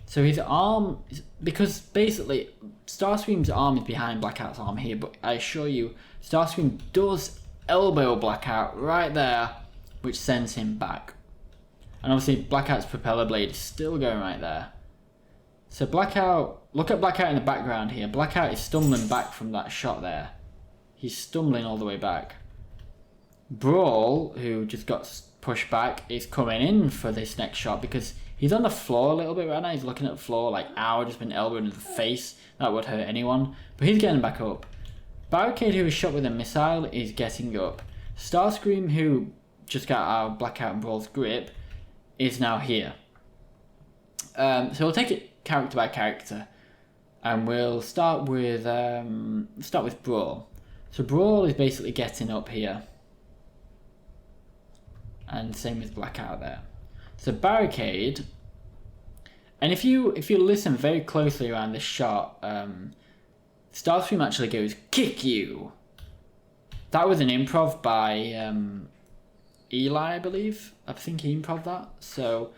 So his arm, because basically Starscream's arm is behind Blackout's arm here, but I assure you, Starscream does elbow Blackout right there, which sends him back. And obviously Blackout's propeller blade is still going right there. So Blackout, look at Blackout in the background here. Blackout is stumbling back from that shot there. He's stumbling all the way back. Brawl, who just got pushed back, is coming in for this next shot because he's on the floor a little bit right now. He's looking at the floor like, ow, just been elbowed in the face. That would hurt anyone. But he's getting back up. Barricade, who was shot with a missile, is getting up. Starscream, who just got out of Blackout and Brawl's grip, is now here. So we'll take it character by character, and we'll start with Brawl. So Brawl is basically getting up here, and same with Blackout there. So Barricade, and if you listen very closely around this shot, Starscream actually goes kick you. That was an improv by Eli, I believe. I think he improv that. So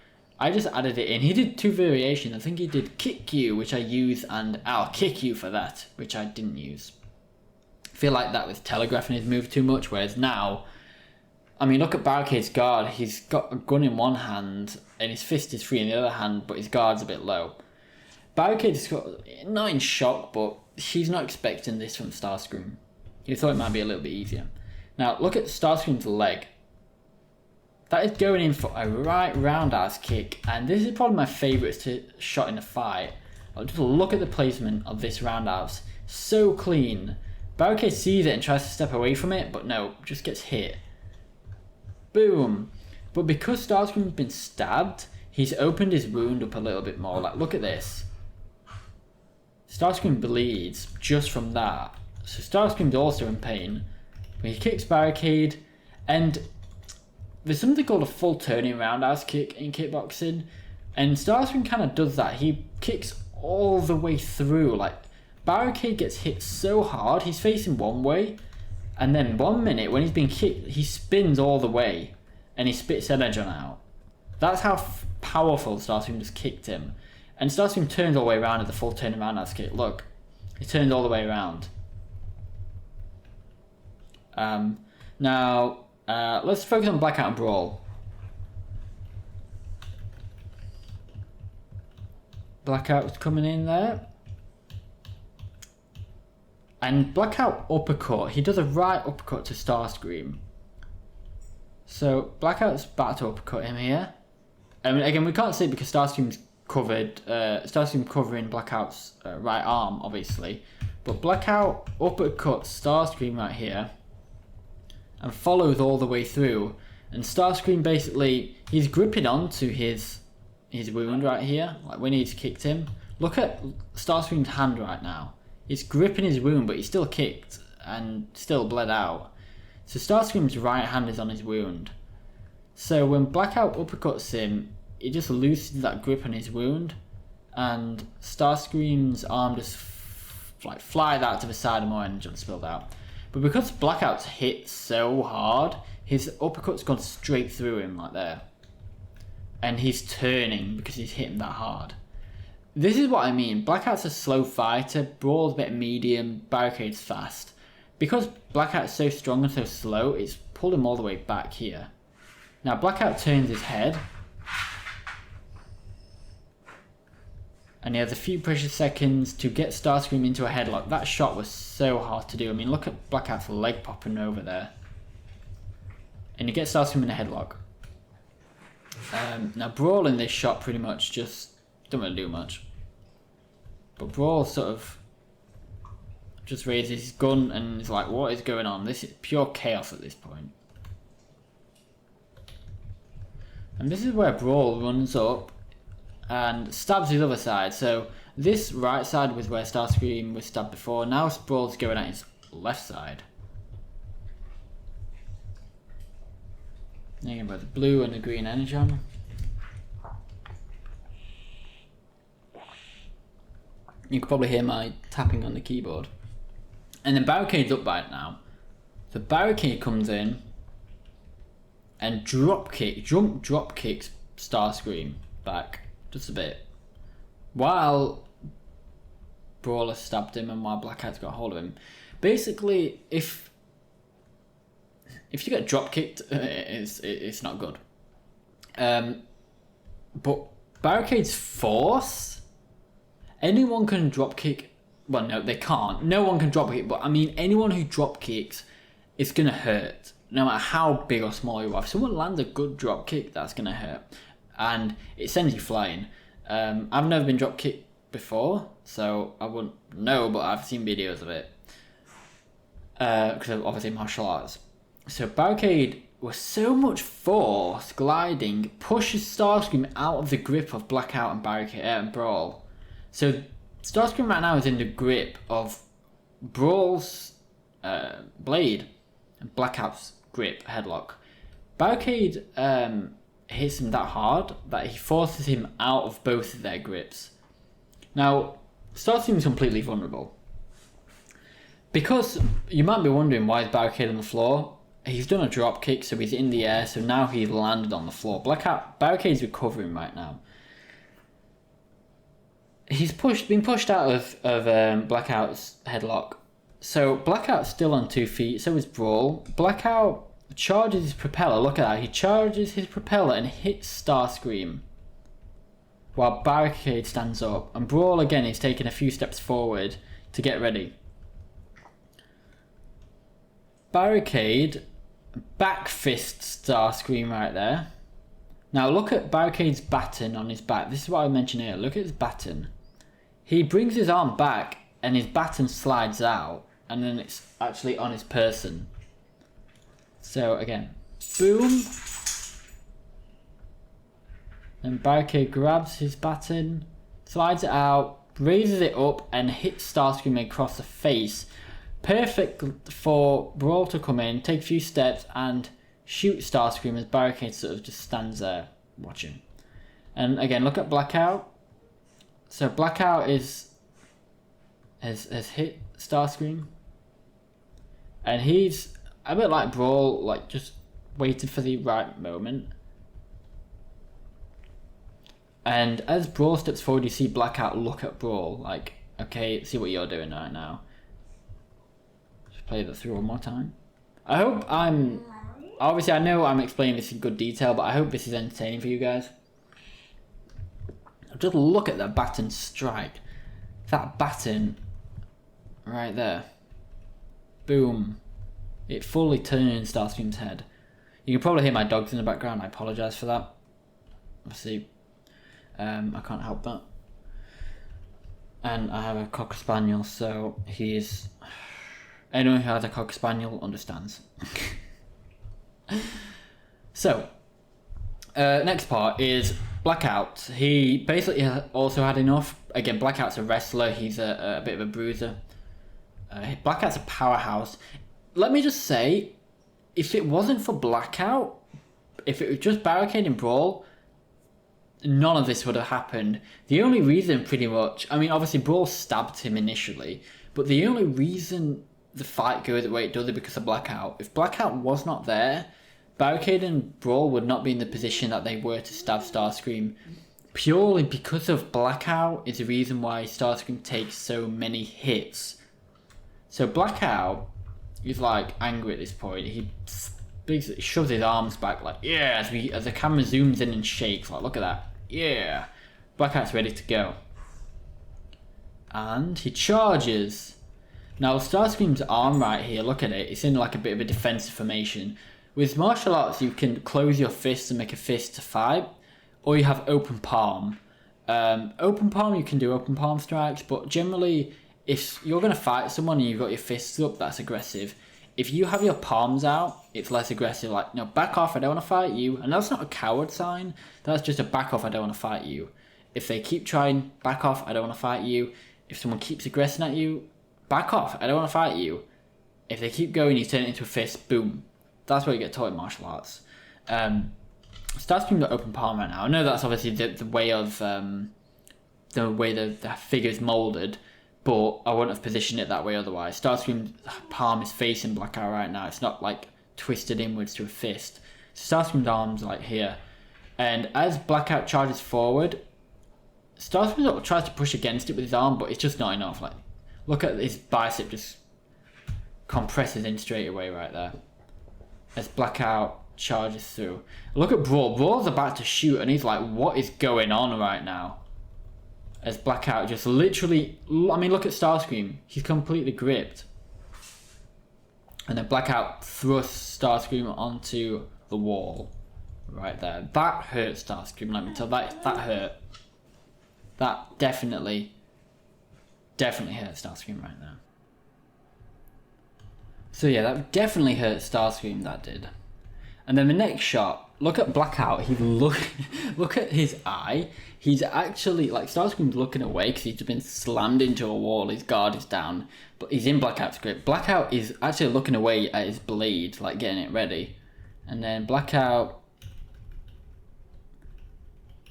I just added it in. He did 2 variations. I think he did kick you, which I used, and I'll kick you for that, which I didn't use. I feel like that was telegraphing his move too much, whereas now, I mean, look at Barricade's guard. He's got a gun in one hand, and his fist is free in the other hand, but his guard's a bit low. Barricade's got, not in shock, but he's not expecting this from Starscream. He thought it might be a little bit easier. Now, look at Starscream's leg. That is going in for a right roundhouse kick, and this is probably my favourite shot in the fight. I'll just look at the placement of this roundhouse. So clean. Barricade sees it and tries to step away from it, but no, just gets hit. Boom. But because Starscream's been stabbed, he's opened his wound up a little bit more. Like, look at this. Starscream bleeds just from that. So Starscream's also in pain. But he kicks Barricade, and there's something called a full turning roundhouse kick in kickboxing, and Starscream kind of does that. He kicks all the way through. Like, Barricade gets hit so hard, he's facing one way, and then 1 minute when he's being kicked, he spins all the way, and he spits energon out. That's how powerful Starscream just kicked him. And Starscream turns all the way around at the full turning roundhouse kick. Look, he turns all the way around. Now, let's focus on Blackout and Brawl. Blackout's coming in there. And Blackout uppercut. He does a right uppercut to Starscream. So Blackout's about to uppercut him here. I mean, again, we can't see it because Starscream's covered. Starscream covering Blackout's right arm, obviously. But Blackout uppercuts Starscream right here and follows all the way through. And Starscream basically, he's gripping onto his wound right here, like when he's kicked him. Look at Starscream's hand right now. He's gripping his wound, but he's still kicked and still bled out. So Starscream's right hand is on his wound. So when Blackout uppercuts him, it just loosens that grip on his wound, and Starscream's arm just flies out to the side and more energy spilled out. But because Blackout's hit so hard, his uppercut's gone straight through him like there. And he's turning because he's hitting that hard. This is what I mean. Blackout's a slow fighter, Brawl's a bit medium, Barricade's fast. Because Blackout's so strong and so slow, it's pulled him all the way back here. Now Blackout turns his head. And he has a few precious seconds to get Starscream into a headlock. That shot was so hard to do. I mean, look at Blackout's leg popping over there. And he gets Starscream in a headlock. Now Brawl in this shot pretty much just don't really do much. But Brawl sort of just raises his gun and is like, what is going on? This is pure chaos at this point. And this is where Brawl runs up and stabs his other side. So this right side was where Starscream was stabbed before. Now Brawl's going at his left side. There you go, the blue and the green energon. You can probably hear my tapping on the keyboard. And then Barricade's up by it now. So Barricade comes in and drop kicks Starscream back just a bit, while Brawler stabbed him and while Blackout's got hold of him. Basically, if you get drop kicked, it's not good. But Barricade's force, anyone can drop kick. Well, no, they can't. No one can drop kick, but I mean, anyone who drop kicks, it's gonna hurt. No matter how big or small you are. If someone lands a good drop kick, that's gonna hurt. And it sends you flying. I've never been drop kicked before, so I wouldn't know, but I've seen videos of it. Because of obviously martial arts. So Barricade, with so much force gliding, pushes Starscream out of the grip of Blackout and Barricade and Brawl. So Starscream right now is in the grip of Brawl's blade and Blackout's grip headlock. Barricade hits him that hard that he forces him out of both of their grips. Now, Starscream is completely vulnerable. Because you might be wondering why is Barricade on the floor. He's done a drop kick, so he's in the air, so now he's landed on the floor. Barricade's recovering right now. He's been pushed out of Blackout's headlock. So Blackout's still on 2 feet, so is Brawl. Blackout charges his propeller, look at that. He charges his propeller and hits Starscream, while Barricade stands up. And Brawl again is taking a few steps forward to get ready. Barricade back fists Starscream right there. Now look at Barricade's baton on his back. This is what I mentioned earlier. Look at his baton. He brings his arm back and his baton slides out, and then it's actually on his person. So again, boom. Then Barricade grabs his baton, slides it out, raises it up, and hits Starscream across the face. Perfect for Brawl to come in, take a few steps, and shoot Starscream as Barricade sort of just stands there watching. And again, look at Blackout. So Blackout has hit Starscream, and he's a bit like Brawl, like just waited for the right moment. And as Brawl steps forward, you see Blackout look at Brawl like, okay, see what you're doing right now. Just play that through one more time. I hope obviously I know I'm explaining this in good detail, but I hope this is entertaining for you guys. Just look at that baton strike. That baton right there. Boom. It fully turns Starscream's head. You can probably hear my dogs in the background. I apologise for that. Obviously, I can't help that. And I have a Cocker Spaniel, so anyone who has a Cocker Spaniel understands. So, next part is Blackout. He basically also had enough. Again, Blackout's a wrestler. He's a bit of a bruiser. Blackout's a powerhouse. Let me just say, if it wasn't for Blackout, if it was just Barricade and Brawl, none of this would have happened. The only reason, pretty much, I mean, obviously Brawl stabbed him initially, but the only reason the fight goes the way it does is because of Blackout. If Blackout was not there, Barricade and Brawl would not be in the position that they were to stab Starscream. Purely because of Blackout is the reason why Starscream takes so many hits. So Blackout is like angry at this point. He basically shoves his arms back like, yeah, as the camera zooms in and shakes, like, look at that, yeah. Blackout's ready to go. And he charges. Now Starscream's arm right here, look at it, it's in like a bit of a defensive formation. With martial arts, you can close your fists and make a fist to fight, or you have open palm. Open palm, you can do open palm strikes, but generally, if you're going to fight someone and you've got your fists up, that's aggressive. If you have your palms out, it's less aggressive, like, no, back off, I don't want to fight you. And that's not a coward sign, that's just a back off, I don't want to fight you. If they keep trying, back off, I don't want to fight you. If someone keeps aggressing at you, back off, I don't want to fight you. If they keep going, you turn it into a fist, boom. That's what you get taught in martial arts. Starscream's got open palm right now. I know that's obviously the way of the figure is moulded, but I wouldn't have positioned it that way otherwise. Starscream's palm is facing Blackout right now. It's not like twisted inwards to a fist. So Starscream's arm's like here. And as Blackout charges forward, Starscream sort of tries to push against it with his arm, but it's just not enough. Like, look at his bicep just compresses in straight away right there. As Blackout charges through. Look at Brawl. Brawl's about to shoot and he's like, what is going on right now? As Blackout just literally, I mean, look at Starscream. He's completely gripped. And then Blackout thrusts Starscream onto the wall. Right there. That hurt Starscream, let me tell you. That hurt. That definitely hurt Starscream right now. So yeah, that definitely hurt Starscream, that did. And then the next shot, look at Blackout. Look at his eye. He's actually, like, Starscream's looking away because he's been slammed into a wall. His guard is down, but he's in Blackout's grip. Blackout is actually looking away at his blade, like getting it ready. And then Blackout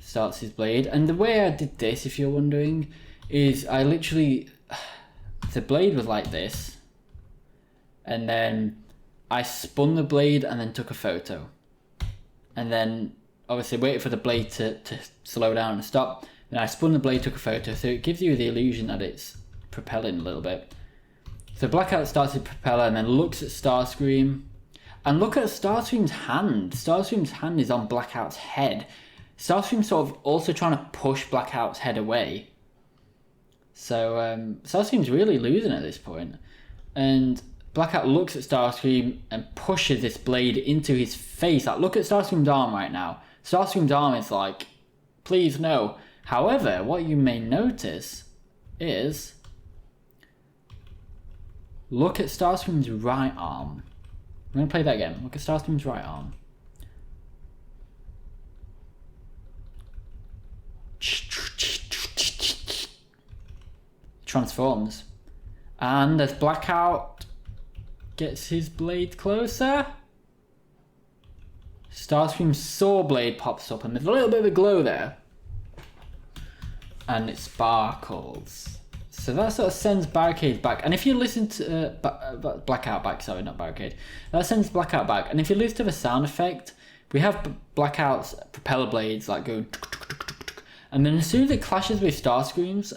starts his blade. And the way I did this, if you're wondering, is I literally, the blade was like this. And then I spun the blade and then took a photo. And then obviously waited for the blade to slow down and stop. Then I spun the blade, took a photo, so it gives you the illusion that it's propelling a little bit. So Blackout starts to propel and then looks at Starscream. And look at Starscream's hand. Starscream's hand is on Blackout's head. Starscream's sort of also trying to push Blackout's head away. So Starscream's really losing at this point. And Blackout looks at Starscream and pushes this blade into his face. Like, look at Starscream's arm right now. Starscream's arm is like, please no. However, what you may notice is, look at Starscream's right arm. I'm going to play that again. Look at Starscream's right arm. Transforms. And as Blackout gets his blade closer, Starscream's saw blade pops up and there's a little bit of a glow there. And it sparkles. So that sort of sends Barricade back. And if you listen to Blackout back, sorry, not Barricade. That sends Blackout back. And if you listen to the sound effect, we have Blackout's propeller blades like going. And then as soon as it clashes with Starscream's,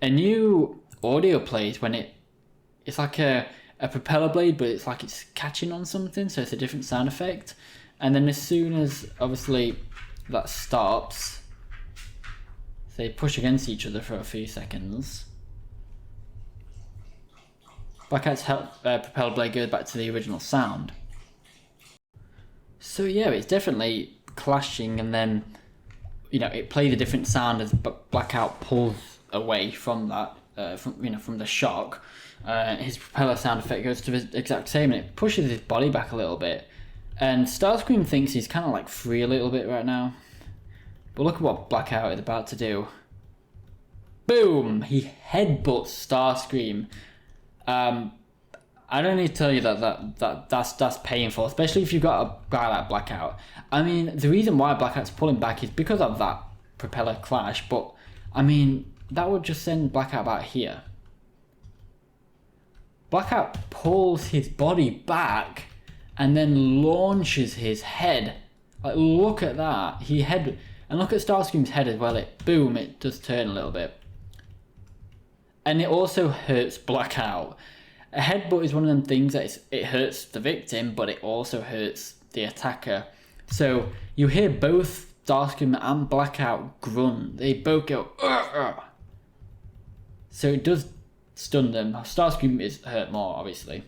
a new audio plays when it's like a propeller blade, but it's like it's catching on something, so it's a different sound effect. And then as soon as obviously that stops, they push against each other for a few seconds. Blackout's propeller blade goes back to the original sound. So yeah, it's definitely clashing, and then it plays a different sound as Blackout pulls away from that, from the shock. His propeller sound effect goes to the exact same, and it pushes his body back a little bit. And Starscream thinks he's kind of like free a little bit right now. But look at what Blackout is about to do. Boom! He headbutts Starscream. I don't need to tell you that's painful, especially if you've got a guy like Blackout. I mean, the reason why Blackout's pulling back is because of that propeller clash, but I mean, that would just send Blackout back here. Blackout pulls his body back and then launches his head. Like, look at that. And look at Starscream's head as well. It does turn a little bit. And it also hurts Blackout. A headbutt is one of them things that it hurts the victim, but it also hurts the attacker. So you hear both Starscream and Blackout grunt. They both go, "Ugh, ugh." So it does stun them. Starscream is hurt more, obviously.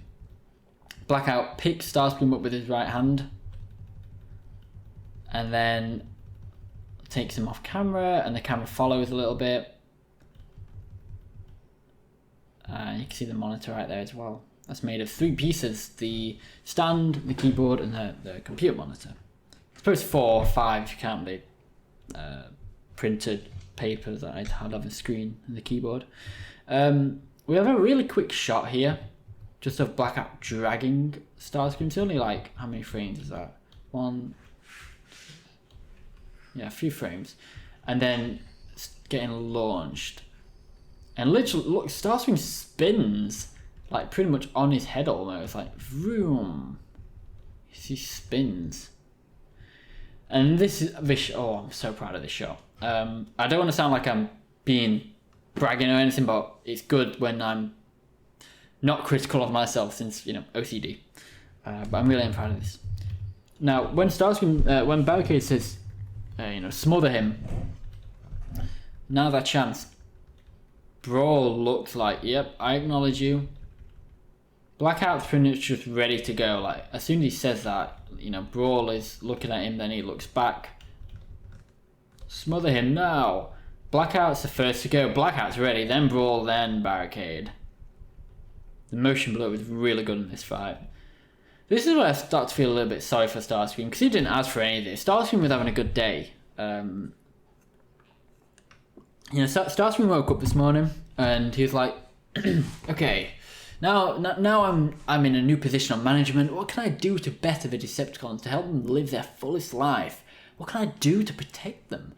Blackout picks Starscream up with his right hand and then takes him off camera, and the camera follows a little bit. You can see the monitor right there as well. That's made of 3 pieces: the stand, the keyboard, and the computer monitor. I suppose 4 or 5 if you count the printed paper that I had on the screen and the keyboard. We have a really quick shot here, just of Blackout dragging Starscream. It's only like, how many frames is that? 1, yeah, a few frames. And then getting launched. And literally, look, Starscream spins, like pretty much on his head almost, like vroom. He spins. And oh, I'm so proud of this shot. I don't want to sound like I'm being bragging or anything, but it's good when I'm not critical of myself, since, OCD. But I'm really proud of this. Now, when Starscream, when Barricade says, smother him, now that chance, Brawl looks like, yep, I acknowledge you. Blackout's pretty much just ready to go. Like, as soon as he says that, Brawl is looking at him, then he looks back. Smother him now. Blackout's the first to go. Blackout's ready, then Brawl, then Barricade. The motion blur was really good in this fight. This is where I start to feel a little bit sorry for Starscream, because he didn't ask for any of this. Starscream was having a good day. Starscream woke up this morning and he was like, okay, now I'm in a new position of management. What can I do to better the Decepticons, to help them live their fullest life? What can I do to protect them?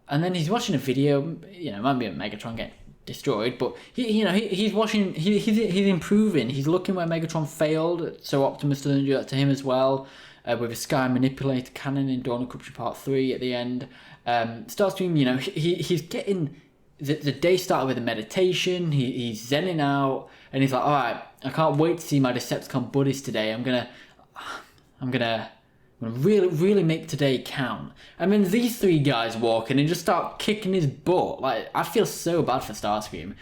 And then he's watching a video, it might be a Megatron getting destroyed, but he's watching. He's improving. He's looking where Megatron failed, so Optimus doesn't do that to him as well. With a Sky Manipulator Cannon in Dawn of Corruption Part 3 at the end. Starscream, he's getting... The day started with a meditation, he's zenning out, and he's like, alright, I can't wait to see my Decepticon buddies today. I'm gonna really make today count. And then these three guys walk in and just start kicking his butt. Like, I feel so bad for Starscream.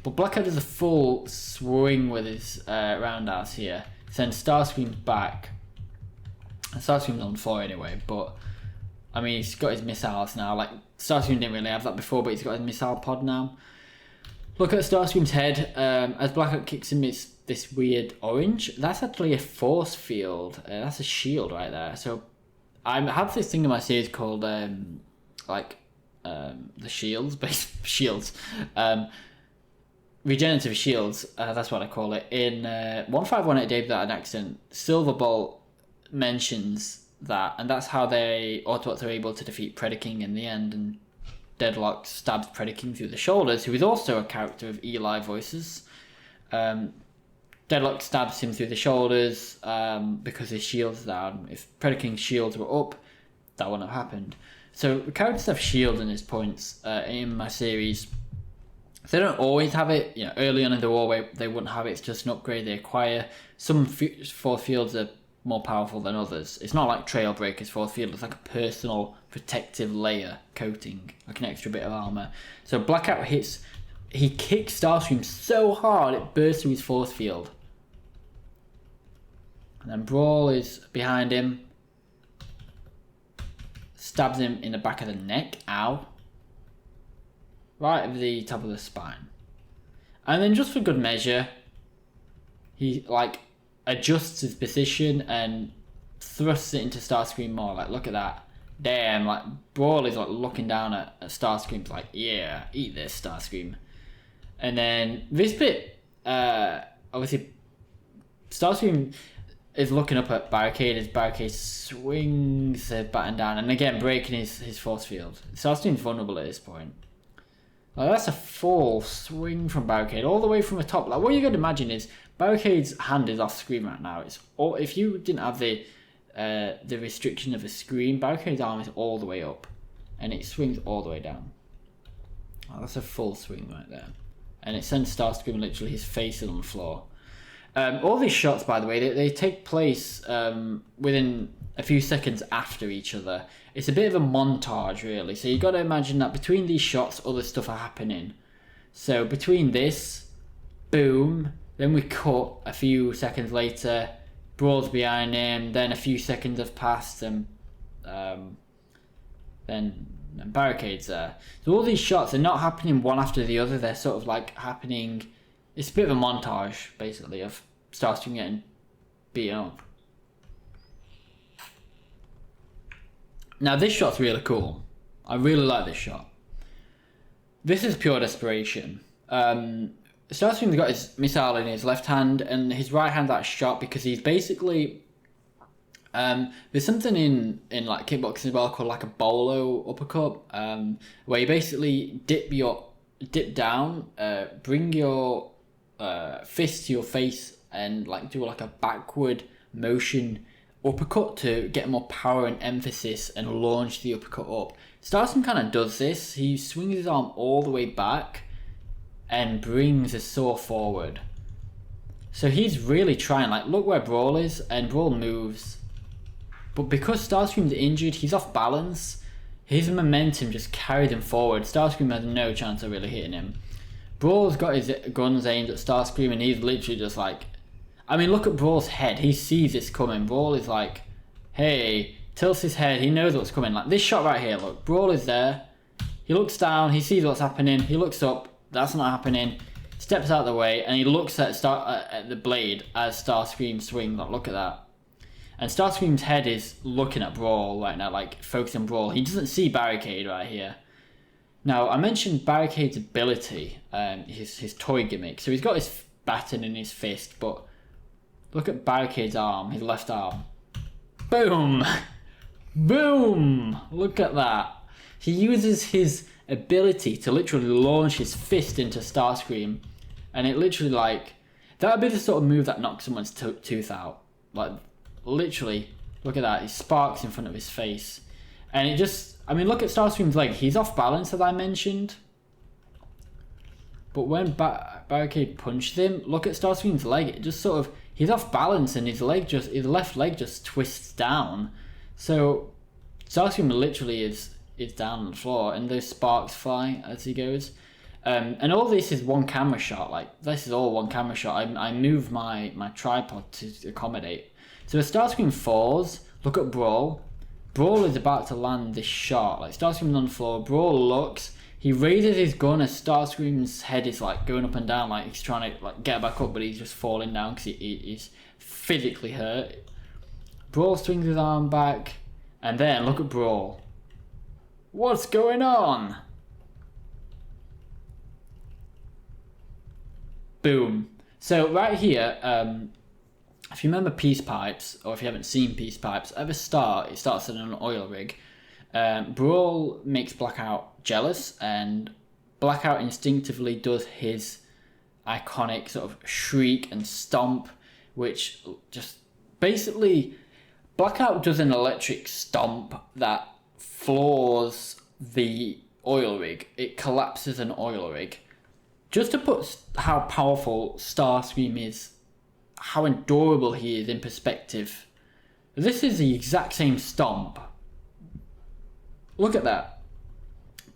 But Blackout does a full swing with his roundhouse here. Sends Starscream back. Starscream's on 4 anyway, but I mean, he's got his missiles now. Like, Starscream didn't really have that before, but he's got his missile pod now. Look at Starscream's head. As Blackout kicks him, it's this weird orange. That's actually a force field. That's a shield right there. So I have this thing in my series called the shields, shields. Regenerative shields. That's what I call it. In 1518 Day Without an Accident, Silverbolt mentions that, and that's how Autobots are able to defeat Predaking in the end, and Deadlock stabs Predaking through the shoulders, who is also a character of Eli voices. Deadlock stabs him through the shoulders because his shield's down. If Predaking's shields were up, that wouldn't have happened. So the characters have shields in his points in my series. They don't always have it. Early on in the war, they wouldn't have it. It's just an upgrade they acquire. Some force fields are more powerful than others. It's not like Trailbreaker's force field. It's like a personal protective layer coating, like an extra bit of armor. So Blackout kicks Starscream so hard it bursts through his force field. And then Brawl is behind him, stabs him in the back of the neck. Ow. Right at the top of the spine. And then just for good measure, he adjusts his position and thrusts it into Starscream more. Like, look at that. Damn, like, Brawl is looking down at Starscream, like, yeah, eat this, Starscream. And then this bit, obviously, Starscream is looking up at Barricade as Barricade swings the baton down, and again, breaking his force field. Starscream's vulnerable at this point. Like, that's a full swing from Barricade, all the way from the top. Like, what you gotta imagine is, Barricade's hand is off screen right now. It's all, if you didn't have the restriction of the screen, Barricade's arm is all the way up, and it swings all the way down. Oh, that's a full swing right there, and it sends Starscream literally his face on the floor. All these shots, by the way, they take place within a few seconds after each other. It's a bit of a montage, really. So you got to imagine that between these shots, other stuff are happening. So between this, boom. Then we cut a few seconds later, Brawl's behind him, then a few seconds have passed, and then Barricade's there. So all these shots are not happening one after the other, they're sort of like happening, it's a bit of a montage, basically, of Starscream getting beaten up. Now this shot's really cool. I really like this shot. This is pure desperation. Starscream's got his missile in his left hand and his right hand that's shot because he's basically there's something in like kickboxing as well called like a bolo uppercut, where you basically dip down, bring your fist to your face and like do like a backward motion uppercut to get more power and emphasis and launch the uppercut up. Starscream kind of does this. He swings his arm all the way back and brings his saw forward. So he's really trying, like, look where Brawl is, and Brawl moves. But because Starscream's injured, he's off balance. His momentum just carried him forward. Starscream has no chance of really hitting him. Brawl's got his guns aimed at Starscream, and he's literally just like... I mean, look at Brawl's head. He sees this coming. Brawl is like, hey, tilts his head. He knows what's coming. Like, this shot right here, look. Brawl is there. He looks down. He sees what's happening. He looks up. That's not happening. Steps out of the way, and he looks at the blade as Starscream swings. Like, look at that. And Starscream's head is looking at Brawl right now, like, focusing on Brawl. He doesn't see Barricade right here. Now, I mentioned Barricade's ability, his toy gimmick. So he's got his baton in his fist, but look at Barricade's arm, his left arm. Boom! Boom! Look at that. He uses his ability to literally launch his fist into Starscream, and it literally like that would be the sort of move that knocks someone's tooth out. Like literally, look at that. He sparks in front of his face, and it just. I mean, look at Starscream's leg. He's off balance, as I mentioned. But when Barricade punched him, look at Starscream's leg. It just sort of he's off balance, and his left leg just twists down. So Starscream literally is down on the floor, and those sparks fly as he goes. And all this is one camera shot. Like this is all one camera shot. I moved my tripod to accommodate. So as Starscream falls, look at Brawl. Brawl is about to land this shot. Like Starscream's on the floor. Brawl looks. He raises his gun as Starscream's head is like going up and down, like he's trying to like get back up, but he's just falling down because he's physically hurt. Brawl swings his arm back, and then look at Brawl. What's going on? Boom. So right here, if you remember Peace Pipes, or if you haven't seen Peace Pipes, at the start, it starts in an oil rig. Brawl makes Blackout jealous, and Blackout instinctively does his iconic sort of shriek and stomp, which just basically Blackout does an electric stomp that floors the oil rig. It collapses an oil rig. Just to put how powerful Starscream is, how adorable he is in perspective, this is the exact same stomp. Look at that.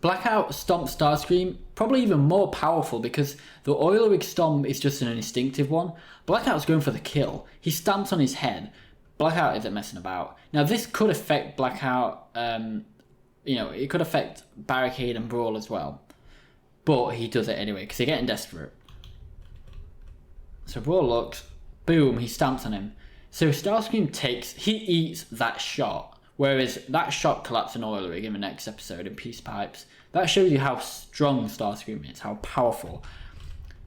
Blackout stomps Starscream, probably even more powerful because the oil rig stomp is just an instinctive one. Blackout's going for the kill. He stamps on his head. Blackout isn't messing about. Now this could affect Blackout, it could affect Barricade and Brawl as well. But he does it anyway because they're getting desperate. So Brawl looks, boom, he stamps on him. So Starscream he eats that shot. Whereas that shot collapsed an oil rig in the next episode in Peace Pipes. That shows you how strong Starscream is, how powerful.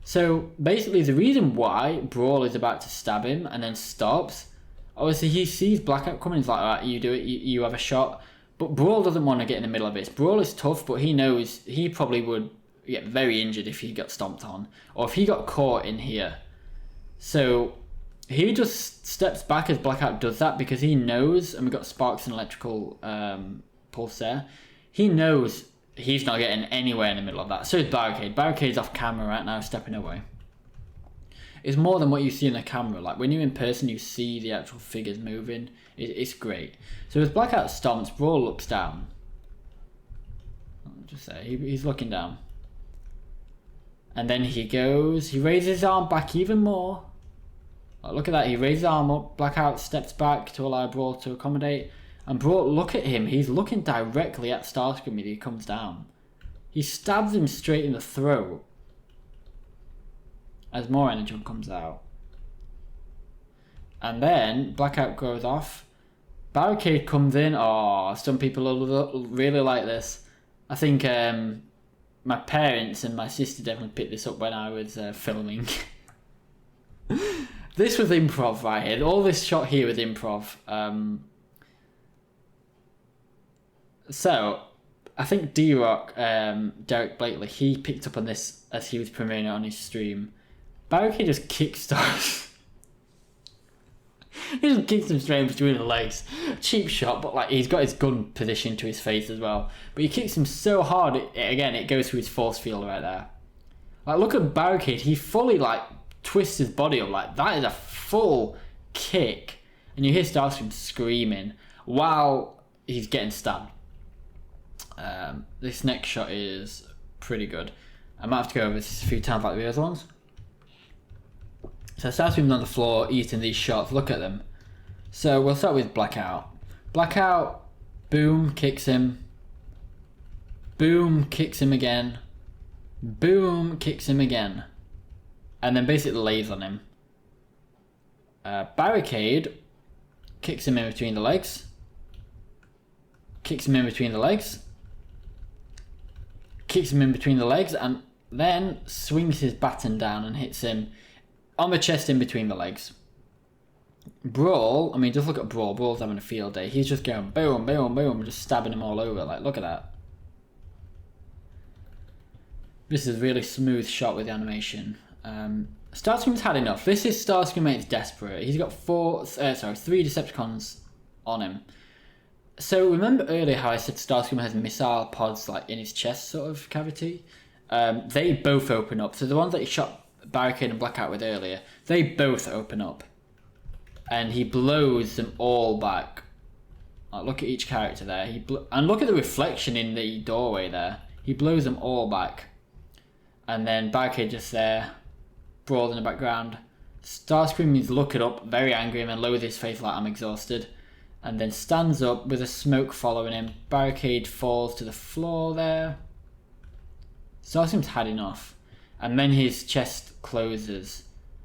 So basically the reason why Brawl is about to stab him and then stops, obviously he sees Blackout coming, he's like, alright, you do it, you have a shot. But Brawl doesn't want to get in the middle of this. Brawl is tough, but he knows he probably would get very injured if he got stomped on. Or if he got caught in here. So he just steps back as Blackout does that because he knows, and we've got Sparks and Electrical Pulse there, he knows he's not getting anywhere in the middle of that. So is Barricade. Barricade's off camera right now, stepping away. It's more than what you see in the camera. Like when you're in person, you see the actual figures moving. It's great. So as Blackout stomps, Brawl looks down. I'll just say, he's looking down. And then he raises his arm back even more. Oh, look at that, he raises his arm up, Blackout steps back to allow Brawl to accommodate, and Brawl, look at him, he's looking directly at Starscream as he comes down. He stabs him straight in the throat as more energy comes out. And then Blackout goes off, Barricade comes in. Oh, some people really like this. I think my parents and my sister definitely picked this up when I was filming. This was improv right here. All this shot here was improv. So, I think D-Rock, Derek Blakely, he picked up on this as he was premiering it on his stream. Barricade just kickstarts. He just kicks him straight between the legs. Cheap shot, but like he's got his gun positioned to his face as well. But he kicks him so hard, it goes through his force field right there. Like, look at Barricade. He fully like twists his body up. Like, that is a full kick. And you hear Starscream screaming while he's getting stabbed. This next shot is pretty good. I might have to go over this a few times like the other ones. So Starscream's on the floor eating these shots. Look at them. So we'll start with Blackout. Blackout, boom, kicks him. Boom, kicks him again. Boom, kicks him again. And then basically lays on him. Barricade kicks him in between the legs. Kicks him in between the legs. Kicks him in between the legs and then swings his baton down and hits him on the chest in between the legs. Brawl, I mean, just look at Brawl. Brawl's having a field day. He's just going boom, boom, boom, just stabbing him all over. Like, look at that. This is a really smooth shot with the animation. Starscream's had enough. This is Starscream at his desperate. He's got 3 Decepticons on him. So remember earlier how I said Starscream has missile pods like in his chest sort of cavity? They both open up. So the ones that he shot Barricade and Blackout with earlier, they both open up. And he blows them all back. Like, look at each character there. And look at the reflection in the doorway there. He blows them all back. And then Barricade just there, Brawl in the background. Starscream is looking up, very angry, and then lowers his face like I'm exhausted. And then stands up with a smoke following him. Barricade falls to the floor there. Starscream's had enough. And then his chest closes.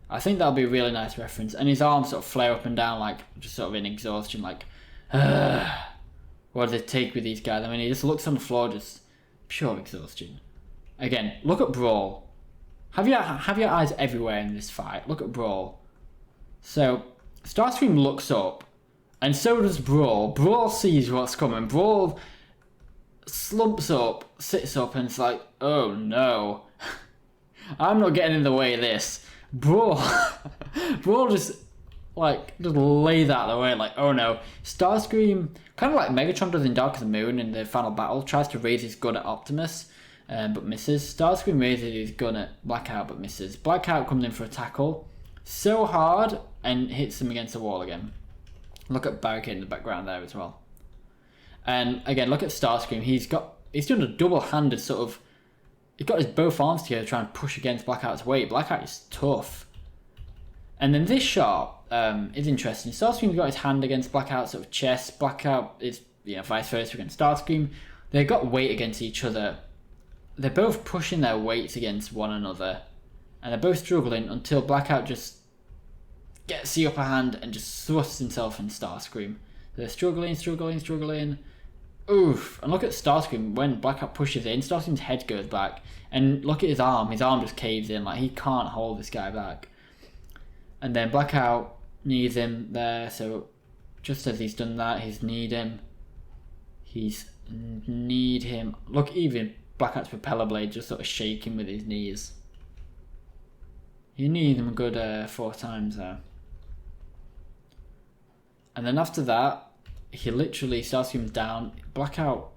I think that'll be a really nice reference. And his arms sort of flare up and down like just sort of in exhaustion, like, what does it take with these guys? I mean, he just looks on the floor, just pure exhaustion. Again, look at Brawl. Have your eyes everywhere in this fight. Look at Brawl. So, Starscream looks up, and so does Brawl. Brawl sees what's coming. Brawl slumps up, sits up, and it's like, oh no. I'm not getting in the way of this. Brawl just lay that out of the way, like, oh no. Starscream, kind of like Megatron does in Dark of the Moon in the final battle, tries to raise his gun at Optimus, but misses. Starscream raises his gun at Blackout, but misses. Blackout comes in for a tackle, so hard, and hits him against the wall again. Look at Barricade in the background there as well. And again, look at Starscream. He's done a double-handed sort of. He's got his both arms together to try and push against Blackout's weight. Blackout is tough. And then this shot is interesting. Starscream's got his hand against Blackout's sort of chest. Blackout is vice versa against Starscream. They've got weight against each other. They're both pushing their weights against one another. And they're both struggling until Blackout just gets the upper hand and just thrusts himself in Starscream. They're struggling. Oof. And look at Starscream. When Blackout pushes in, Starscream's head goes back. And look at his arm. His arm just caves in. Like, he can't hold this guy back. And then Blackout knees him there. So just as he's done that, he's kneed him. Look, even Blackout's propeller blade just sort of shaking with his knees. He kneed him a good 4 times there. And then after that, he literally, Starscream's down. Blackout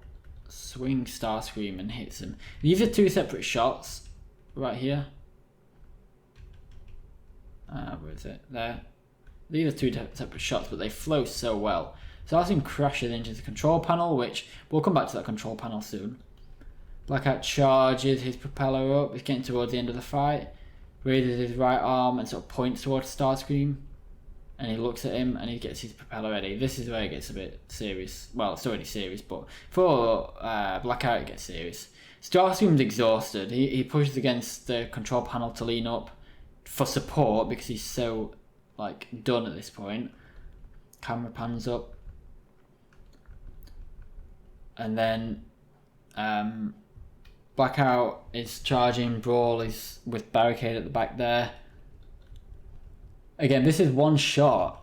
swings Starscream and hits him. These are 2 separate shots right here. Where is it? There. These are 2 separate shots, but they flow so well. Starscream crashes into the control panel, which we'll come back to that control panel soon. Blackout charges his propeller up. He's getting towards the end of the fight. Raises his right arm and sort of points towards Starscream. And he looks at him and he gets his propeller ready. This is where it gets a bit serious. Well, it's already serious, but for Blackout it gets serious. Starscream's exhausted. He pushes against the control panel to lean up for support because he's so done at this point. Camera pans up. And then Blackout is charging. Brawl is with Barricade at the back there. Again, this is one shot.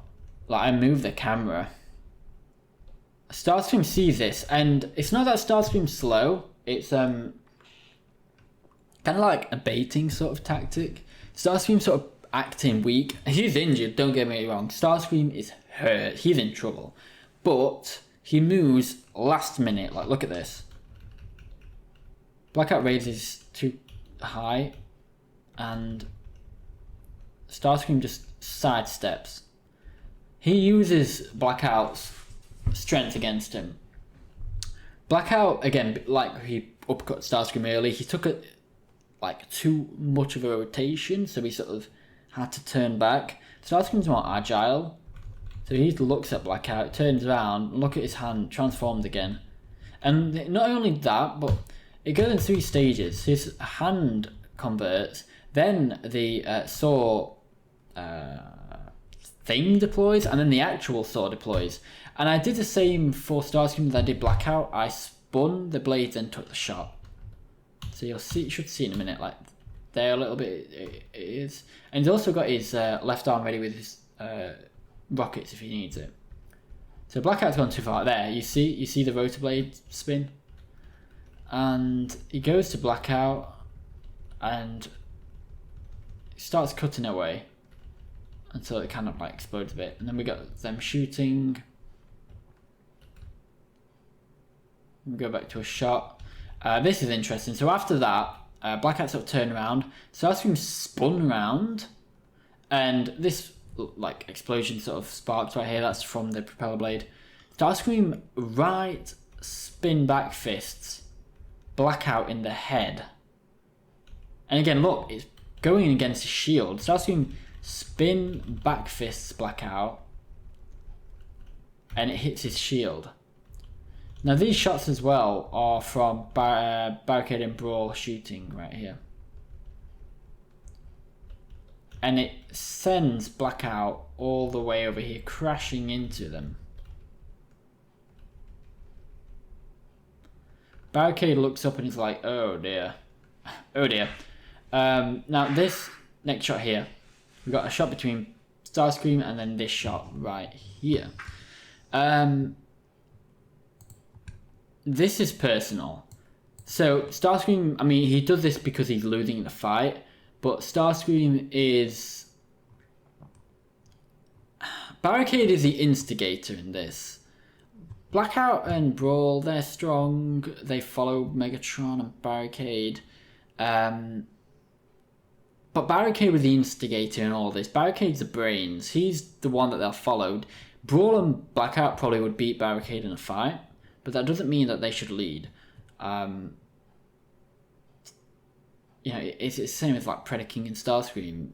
I moved the camera. Starscream sees this, and it's not that Starscream's slow. It's kind of like a baiting sort of tactic. Starscream's sort of acting weak. He's injured, don't get me wrong. Starscream is hurt. He's in trouble. But he moves last minute. Look at this. Blackout raises too high, and Starscream just sidesteps. He uses Blackout's strength against him. Blackout, again, he uppercut Starscream early, he took it too much of a rotation, so he sort of had to turn back. Starscream's more agile, so he looks at Blackout, turns around, look at his hand, transforms again. And not only that, but it goes in 3 stages. His hand converts, then the saw thing deploys, and then the actual saw deploys. And I did the same for Starscream that I did Blackout. I spun the blades and took the shot. So you should see in a minute, there a little bit it is. And he's also got his left arm ready with his rockets if he needs it. So Blackout's gone too far. There, you see the rotor blade spin? And he goes to Blackout, and it starts cutting away until it kind of like explodes a bit, and then we got them shooting. We go back to a shot. This is interesting. So after that, Blackout sort of turned around, Starscream spun around, and this like explosion sort of sparks right here. That's from the propeller blade. Starscream right spin back fists Blackout in the head. And again, look, it's going against his shield. Starscream spin back fists Blackout, and it hits his shield. Now these shots as well are from Barricade and Brawl shooting right here. And it sends Blackout all the way over here, crashing into them. Barricade looks up and is like, oh dear. Oh dear. Now this next shot here, we've got a shot between Starscream and then this shot right here. This is personal. So Starscream, I mean, he does this because he's losing the fight, but Starscream is... Barricade is the instigator in this. Blackout and Brawl, they're strong. They follow Megatron and Barricade. But Barricade was the instigator in all this. Barricade's the brains. He's the one that they'll follow. Brawl and Blackout probably would beat Barricade in a fight, but that doesn't mean that they should lead. You know, it's the same as like Predaking and Starscream.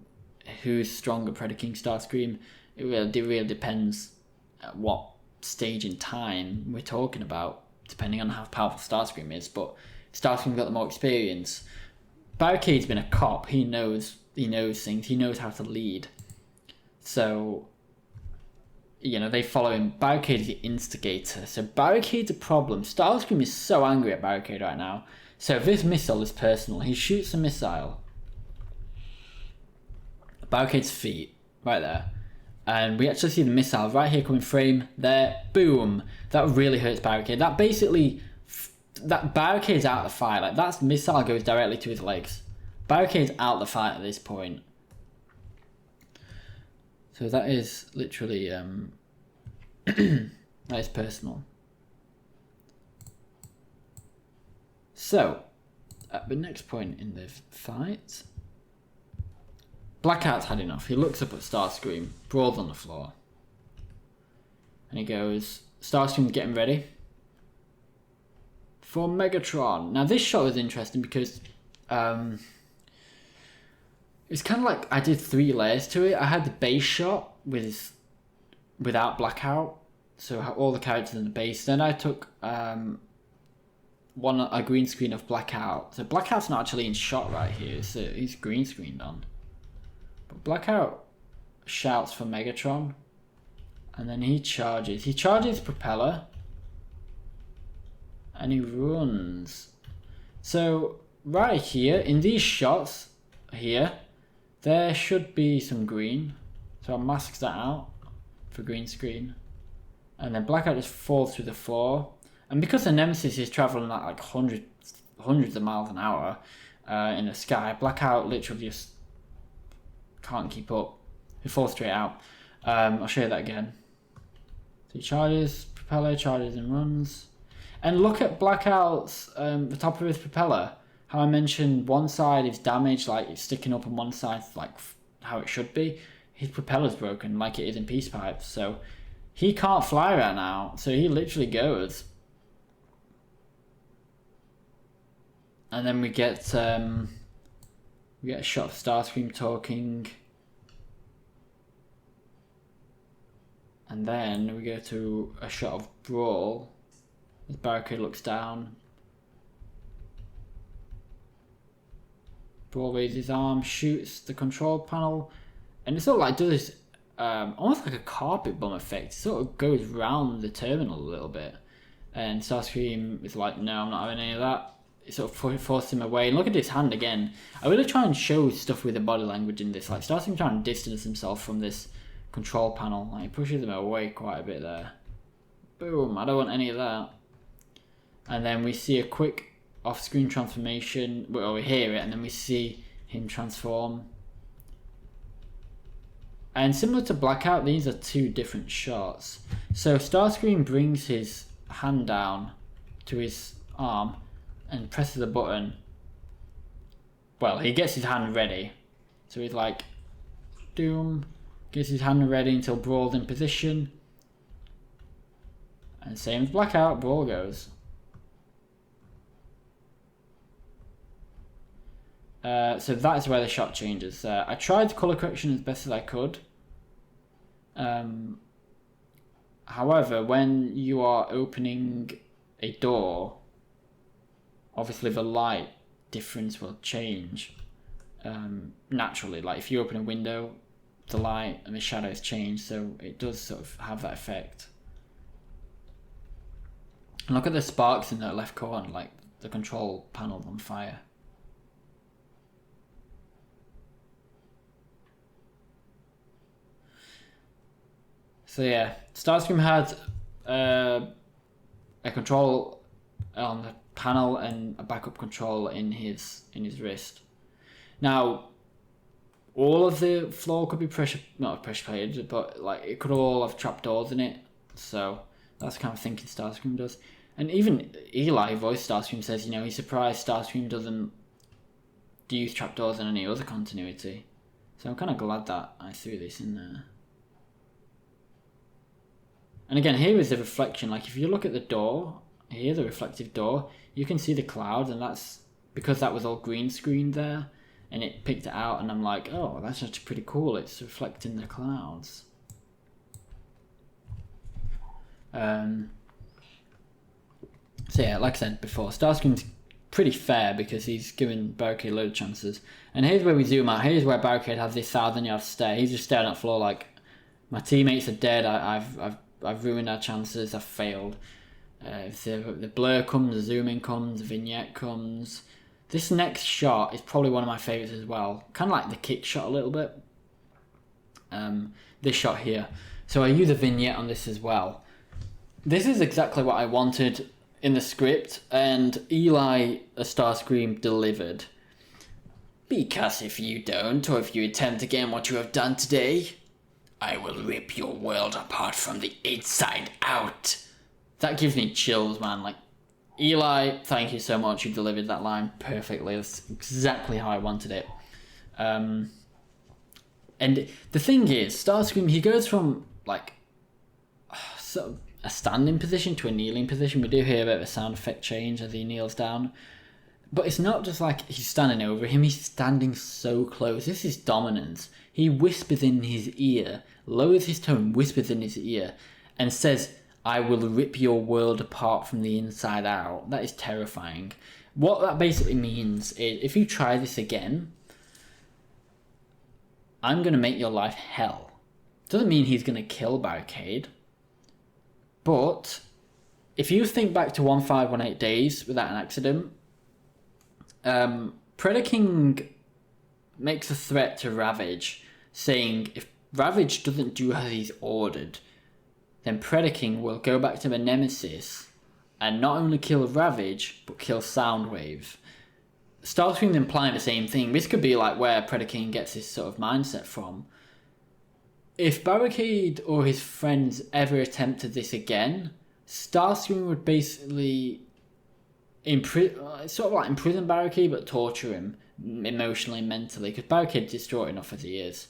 Who's stronger, Predaking, Starscream? It really depends at what stage in time we're talking about, depending on how powerful Starscream is. But Starscream got the more experience. Barricade's been a cop. He knows things. He knows how to lead. So, you know, they follow him. Barricade is the instigator. So Barricade's a problem. Starscream is so angry at Barricade right now. So this missile is personal. He shoots a missile. Barricade's feet, right there. And we actually see the missile right here coming frame there. Boom. That really hurts Barricade. That basically... that Barricade's out of the fight. Like, that missile goes directly to his legs. Barricade's out of the fight at this point. So that is literally... that is personal. So, at the next point in the fight... Blackout's had enough. He looks up at Starscream, Brawl's on the floor. And he goes, Starscream's getting ready for Megatron. Now this shot was interesting because it's kind of like I did 3 layers to it. I had the base shot without Blackout, so all the characters in the base. Then I took a green screen of Blackout. So Blackout's not actually in shot right here, so he's green screened on. But Blackout shouts for Megatron, and then he charges. He charges propeller, and he runs. So right here, in these shots here, there should be some green. So I'll mask that out for green screen. And then Blackout just falls through the floor. And because the Nemesis is traveling at like hundreds of miles an hour in the sky, Blackout literally just can't keep up. He falls straight out. I'll show you that again. So he charges, propeller, charges and runs. And look at Blackout's, the top of his propeller. How I mentioned one side is damaged, like it's sticking up on one side, like how it should be. His propeller's broken, like it is in Peace Pipes. So he can't fly right now. So he literally goes. And then we get a shot of Starscream talking. And then we go to a shot of Brawl. As Barricade looks down. Brawl raises his arm, shoots the control panel. And it sort of like does this almost like a carpet bomb effect. It sort of goes round the terminal a little bit. And Starscream is like, no, I'm not having any of that. It sort of forces him away. And look at his hand again. I really try and show stuff with the body language in this. Like Starscream trying to distance himself from this control panel. Like he pushes him away quite a bit there. Boom, I don't want any of that. And then we see a quick off-screen transformation, where we hear it and then we see him transform. And similar to Blackout, these are two different shots. So Starscream brings his hand down to his arm and presses a button. Well, he gets his hand ready. So he's like, Doom, gets his hand ready until Brawl's in position. And same as Blackout, Brawl goes. So that is where the shot changes. I tried colour correction as best as I could. However, when you are opening a door, obviously the light difference will change naturally. Like if you open a window, the light and the shadows change, so it does sort of have that effect. And look at the sparks in the left corner, like the control panel on fire. So yeah, Starscream had a control on the panel and a backup control in his wrist. Now, all of the floor could be not pressure plated, but like it could all have trapdoors in it. So that's the kind of thinking Starscream does. And even Eli, voice Starscream, says, you know, he's surprised Starscream doesn't use trapdoors in any other continuity. So I'm kind of glad that I threw this in there. And again, here is the reflection. Like if you look at the door, here, the reflective door, you can see the clouds, and that's because that was all green screened there, and it picked it out, and I'm like, oh, that's actually pretty cool. It's reflecting the clouds. So yeah, like I said before, Starscream's pretty fair because he's given Barricade a load of chances. And here's where we zoom out. Here's where Barricade has this 1,000-yard stare. He's just staring at the floor like, my teammates are dead. I've ruined our chances. I've failed. If the blur comes, the zoom in comes, the vignette comes. This next shot is probably one of my favourites as well. Kind of like the kick shot a little bit. This shot here. So I use a vignette on this as well. This is exactly what I wanted in the script, and Eli, a Starscream, delivered. Because if you don't, or if you attempt again what you have done today, I will rip your world apart from the inside out. That gives me chills, man. Like, Eli, thank you so much. You delivered that line perfectly. That's exactly how I wanted it. And the thing is, Starscream, he goes from, like, sort of a standing position to a kneeling position. We do hear a bit of a sound effect change as he kneels down. But it's not just like he's standing over him. He's standing so close. This is dominance. He whispers in his ear, lowers his tone, whispers in his ear, and says, I will rip your world apart from the inside out. That is terrifying. What that basically means is, if you try this again, I'm going to make your life hell. Doesn't mean he's going to kill Barricade. But if you think back to 1518 Days Without an Accident, Predaking makes a threat to Ravage, saying if Ravage doesn't do as he's ordered, then Predaking will go back to the Nemesis and not only kill Ravage, but kill Soundwave. Starscream implying the same thing. This could be like where Predaking gets his sort of mindset from. If Barricade or his friends ever attempted this again, Starscream would basically sort of like imprison Barricade, but torture him emotionally and mentally, because Barricade's distraught enough as he is.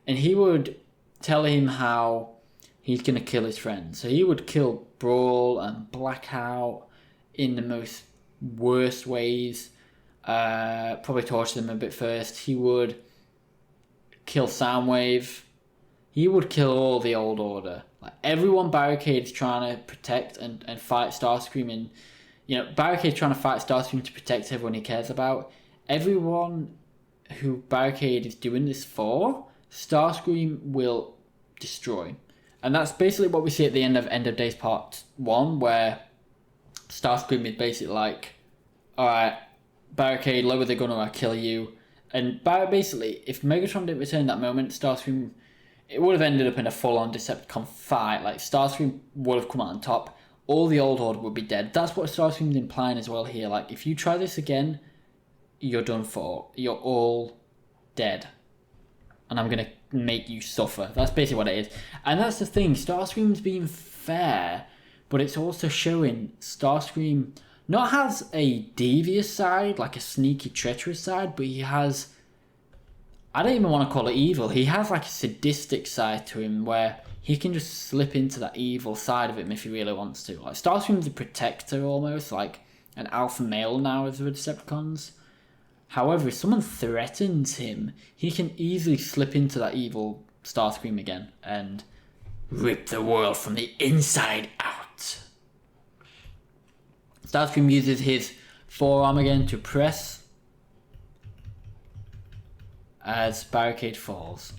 And he would tell him how he's going to kill his friends. So he would kill Brawl and Blackout in the most worst ways. Probably torture them a bit first. He would kill Soundwave. He would kill all the Old Order. Like everyone Barricade's trying to protect and fight Starscream, and you know, Barricade's trying to fight Starscream to protect everyone he cares about. Everyone who Barricade is doing this for, Starscream will destroy. And that's basically what we see at the end of Days Part 1, where Starscream is basically like, alright, Barricade, lower the gun or I'll kill you. And basically, if Megatron didn't return that moment, Starscream, it would have ended up in a full-on Decepticon fight. Like, Starscream would have come out on top. all the old order would be dead. That's what Starscream's implying as well here. Like, if you try this again, you're done for. You're all dead. And I'm going to make you suffer. That's basically what it is. And that's the thing. Starscream's being fair, but it's also showing Starscream not has a devious side, like a sneaky, treacherous side, but he has... I don't even want to call it evil. He has like a sadistic side to him where he can just slip into that evil side of him if he really wants to. Like, Starscream's a protector almost, like an alpha male now of the Decepticons. However, if someone threatens him, he can easily slip into that evil Starscream again and rip the world from the inside out. Starscream uses his forearm again to press as Barricade falls.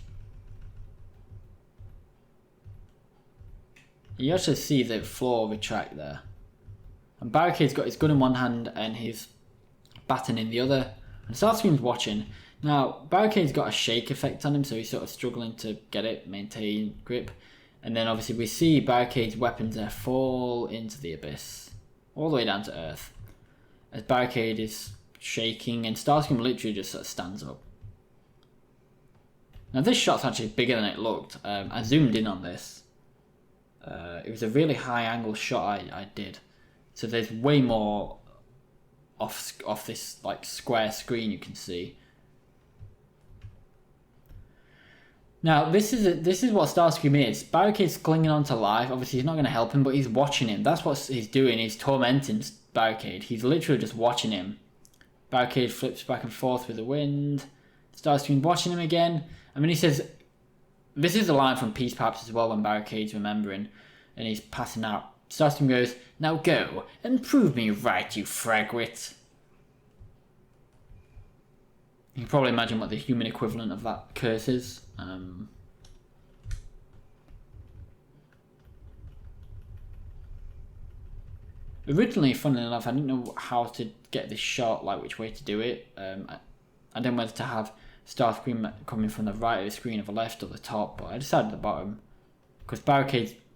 You actually see the floor retract there. And Barricade's got his gun in one hand and his baton in the other. And Starscream's watching. Now, Barricade's got a shake effect on him, so he's sort of struggling to get it, maintain grip. And then obviously we see Barricade's weapons there fall into the abyss. All the way down to Earth. As Barricade is shaking and Starscream literally just sort of stands up. Now this shot's actually bigger than it looked. I zoomed in on this. It was a really high angle shot I did. So there's way more off this like square screen you can see. Now this is what Starscream is. Barricade's clinging on to life. Obviously he's not going to help him, but he's watching him. That's what he's doing. He's tormenting Barricade. He's literally just watching him. Barricade flips back and forth with the wind. Starscream's watching him again. I mean, he says, this is a line from Peace Pipes as well when Barricade's remembering and he's passing out. Starscream goes, "Now go and prove me right, you fragwit." You can probably imagine what the human equivalent of that curse is. Originally, funnily enough, I didn't know how to get this shot, like which way to do it. I didn't know whether to have Starscream coming from the right of the screen or the left or the top, but I decided the bottom. Because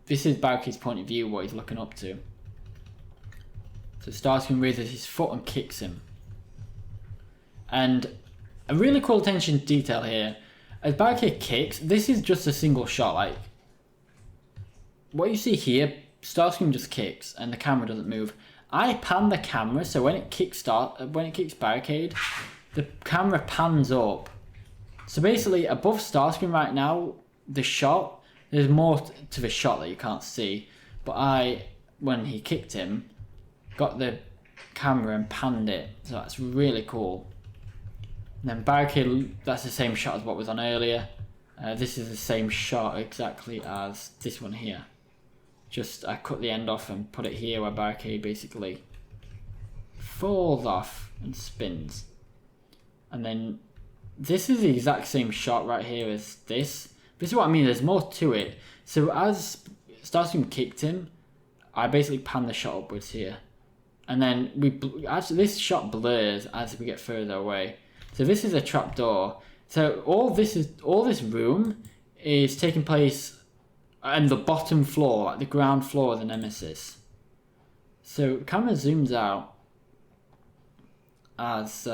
this is Barricade's point of view, what he's looking up to. So Starscream raises his foot and kicks him. And a really cool attention to detail here. As Barricade kicks, this is just a single shot. Like, what you see here, Starscream just kicks and the camera doesn't move. I pan the camera, so when it kicks Barricade, the camera pans up. So basically, above Starscream right now, the shot, there's more to the shot that you can't see. But when he kicked him, got the camera and panned it. So that's really cool. And then Barricade, that's the same shot as what was on earlier. This is the same shot exactly as this one here. Just I cut the end off and put it here where Barricade basically falls off and spins. And then this is the exact same shot right here as this. This is what I mean, there's more to it. So as Starscream kicked him, I basically panned the shot upwards here. And then this shot blurs as we get further away. So this is a trapdoor. So all this room is taking place on the bottom floor, like the ground floor of the Nemesis. So camera zooms out as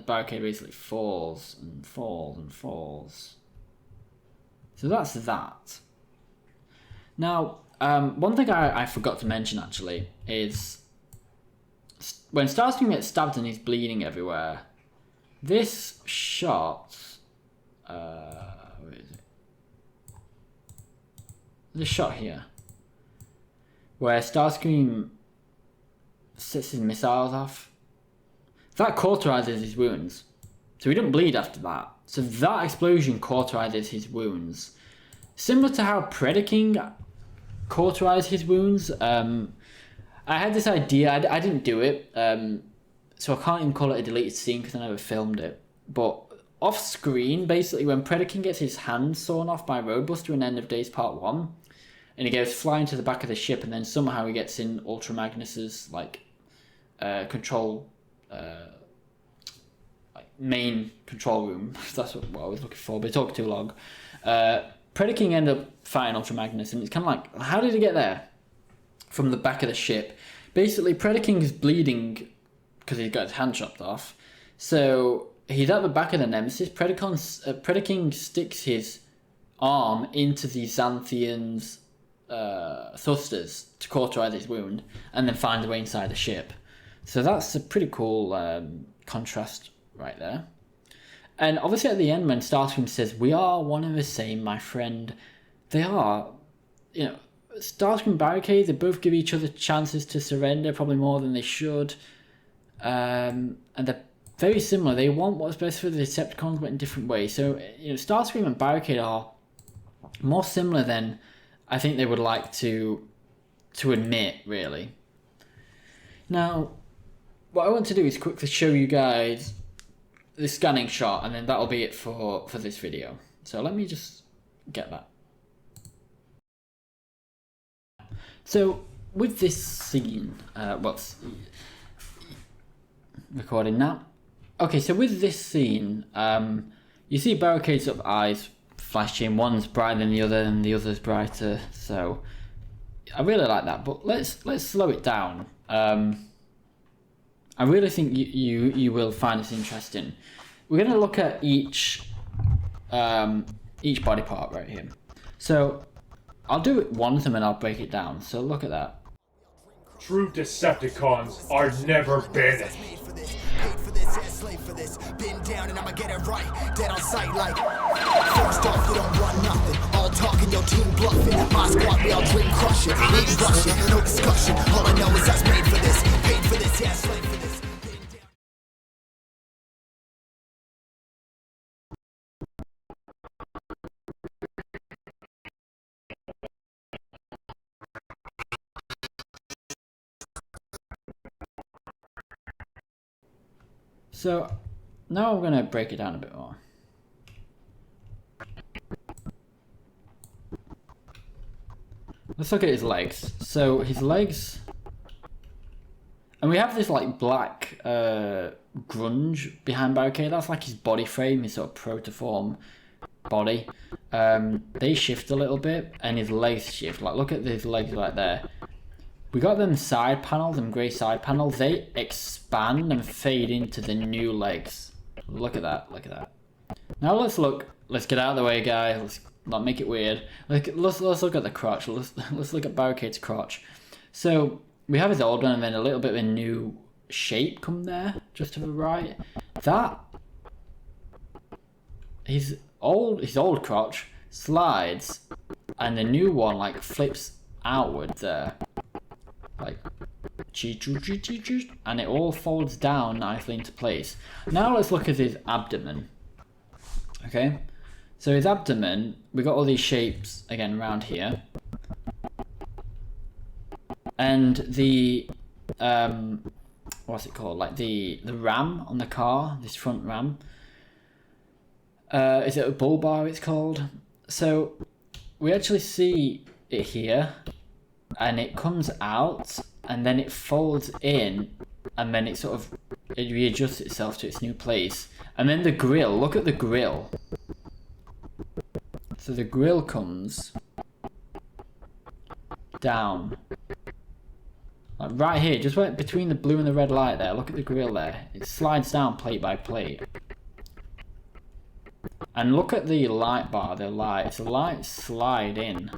Barricade basically falls and falls and falls. So that's that. Now, one thing I forgot to mention actually is when Starscream gets stabbed and he's bleeding everywhere, this shot, where is it? This shot here, where Starscream sets his missiles off, that cauterizes his wounds. So he didn't bleed after that. So that explosion cauterizes his wounds. Similar to how Predaking cauterized his wounds. I had this idea, I didn't do it, so I can't even call it a deleted scene because I never filmed it. But off screen, basically, when Predaking gets his hand sawn off by Roadbuster in End of Days Part 1, and he goes flying to the back of the ship, and then somehow he gets in Ultra Magnus's control, main control room. That's what I was looking for, but it took too long. Predaking end up fighting Ultra Magnus, and it's kind of like, how did he get there? From the back of the ship. Basically, Predaking is bleeding because he's got his hand chopped off. So he's at the back of the Nemesis. Predaking sticks his arm into the Xanthian's thrusters to cauterize his wound, and then finds a way inside the ship. So that's a pretty cool contrast right there. And obviously at the end when Starscream says, "We are one and the same, my friend," they are, you know, Starscream and Barricade, they both give each other chances to surrender, probably more than they should. And they're very similar. They want what's best for the Decepticons, but in different ways. So, you know, Starscream and Barricade are more similar than I think they would like to admit, really. Now, what I want to do is quickly show you guys the scanning shot, and then that'll be it for this video. So let me just get that. So with this scene, what's recording now? Okay, so with this scene, you see Barricade's sort of eyes flashing. One's brighter than the other, and the other's brighter. So I really like that. But let's slow it down. I really think you will find this interesting. We're gonna look at each body part right here. So I'll do it once and then I'll break it down. So look at that. True Decepticons are never banned. Been down and I'ma get it right. Dead on sight like first off, you don't run nothing. All talking, your team bluffing. My squad, we all dream crushing. Ain't rushing, no discussion. All I know is I was made for this. Paid for this, yeah, slave for this. So now I'm gonna break it down a bit more. Let's look at his legs. So his legs, and we have this like black grunge behind Barricade. That's like his body frame, his sort of protoform body. They shift a little bit, and his legs shift. Like look at his legs right there. We got them side panels, them grey side panels. They expand and fade into the new legs. Look at that, look at that. Now let's get out of the way, guys. Let's not make it weird. Let's look at the crotch. Let's look at Barricade's crotch. So we have his old one and then a little bit of a new shape come there, just to the right. That, his old crotch slides and the new one like flips outward there. Like and it all folds down nicely into place. Now let's look at his abdomen. Okay, so his abdomen, we got all these shapes again around here, and the what's it called, like the ram on the car, this front ram, is it a bull bar it's called? So we actually see it here, and it comes out, and then it folds in, and then it readjusts itself to its new place. And then the grill, look at the grill. So the grill comes down. Like right here, just right between the blue and the red light there, look at the grill there. It slides down plate by plate. And look at the light bar, the lights slide in.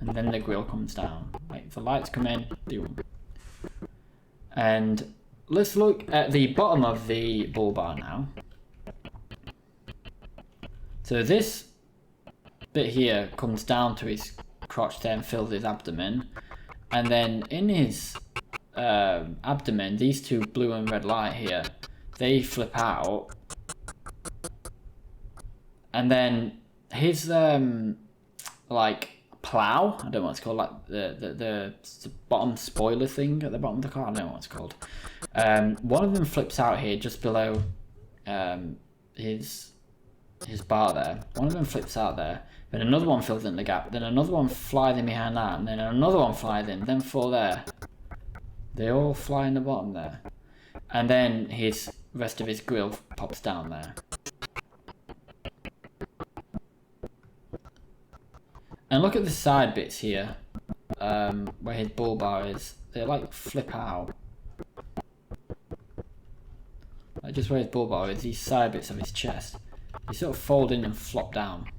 And then the grill comes down. Like the lights come in, boom. And let's look at the bottom of the bull bar now. So this bit here comes down to his crotch there and fills his abdomen. And then in his abdomen, these two blue and red light here, they flip out. And then his like plow, I don't know what it's called, like the bottom spoiler thing at the bottom of the car, I don't know what it's called. One of them flips out here just below his bar there. One of them flips out there, then another one fills in the gap, then another one flies in behind that, and then another one flies in, then four there. They all fly in the bottom there. And then his rest of his grill pops down there. And look at the side bits here, where his bull bar is. They like flip out. Like just where his bull bar is, these side bits of his chest, they sort of fold in and flop down.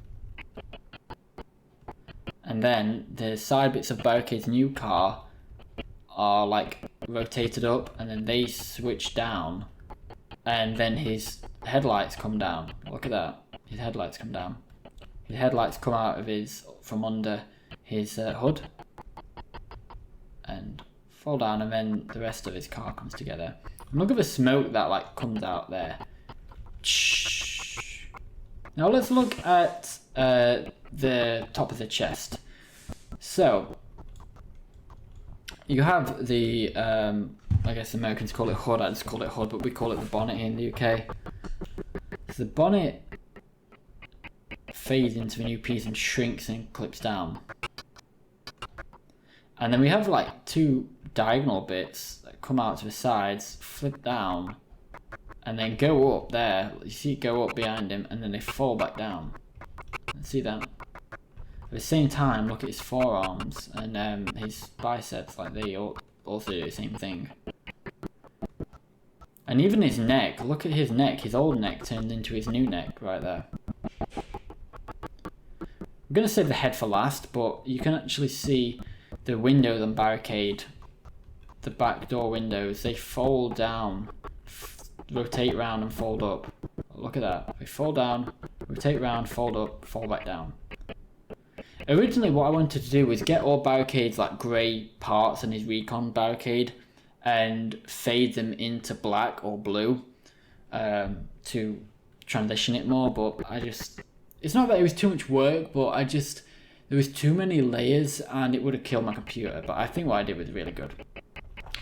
And then the side bits of Barricade's new car are like rotated up, and then they switch down, and then his headlights come down. Look at that. His headlights come down. His headlights come out of from under his hood and fall down, and then the rest of his car comes together. And look at the smoke that like comes out there. Now let's look at the top of the chest. So you have the I guess Americans call it hood, I just call it hood, but we call it the bonnet here in the UK. So the bonnet fades into a new piece and shrinks and clips down. And then we have like two diagonal bits that come out to the sides, flip down, and then go up there. You see it go up behind him, and then they fall back down. See that? At the same time, look at his forearms and his biceps, like they also do the same thing. And even his neck, look at his neck. His old neck turned into his new neck right there. I'm going to save the head for last, but you can actually see the windows on Barricade, the back door windows, they fold down, rotate round and fold up. Look at that. They fold down, rotate round, fold up, fall back down. Originally what I wanted to do was get all Barricade's like grey parts and his recon Barricade and fade them into black or blue to transition it more, but it's not that it was too much work, but there was too many layers and it would have killed my computer, but I think what I did was really good.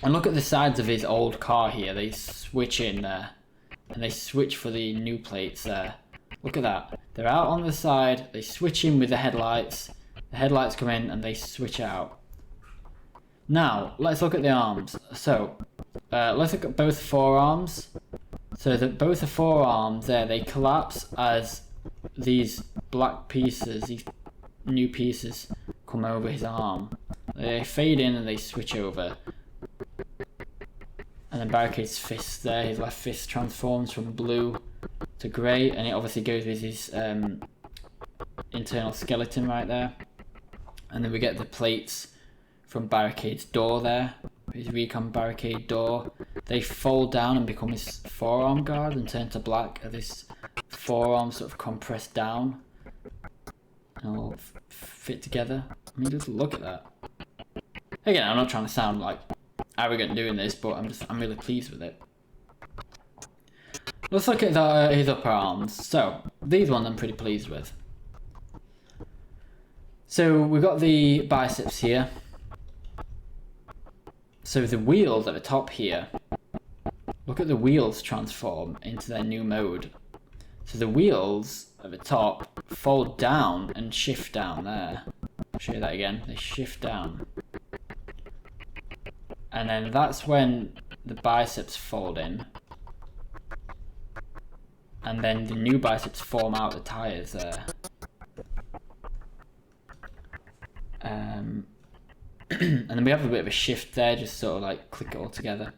And look at the sides of his old car here, they switch in there, and they switch for the new plates there. Look at that, they're out on the side, they switch in with the headlights come in and they switch out. Now, let's look at the arms. So, let's look at both forearms. So that both the forearms there, they collapse as these black pieces, these new pieces come over his arm. They fade in and they switch over. And then Barricade's fist there, his left fist transforms from blue to grey, and it obviously goes with his internal skeleton right there. And then we get the plates from Barricade's door there, his recon Barricade door. They fold down and become his forearm guard and turn to black as this forearm sort of compressed down and all fit together. I mean, just look at that. Again, I'm not trying to sound like arrogant doing this, but I'm really pleased with it. Let's look at his upper arms. So these ones I'm pretty pleased with. So we've got the biceps here. So the wheels at the top here, look at the wheels transform into their new mode. So the wheels at the top fold down and shift down there. I'll show you that again. They shift down. And then that's when the biceps fold in. And then the new biceps form out the tyres there. And then we have a bit of a shift there, just sort of like click it all together.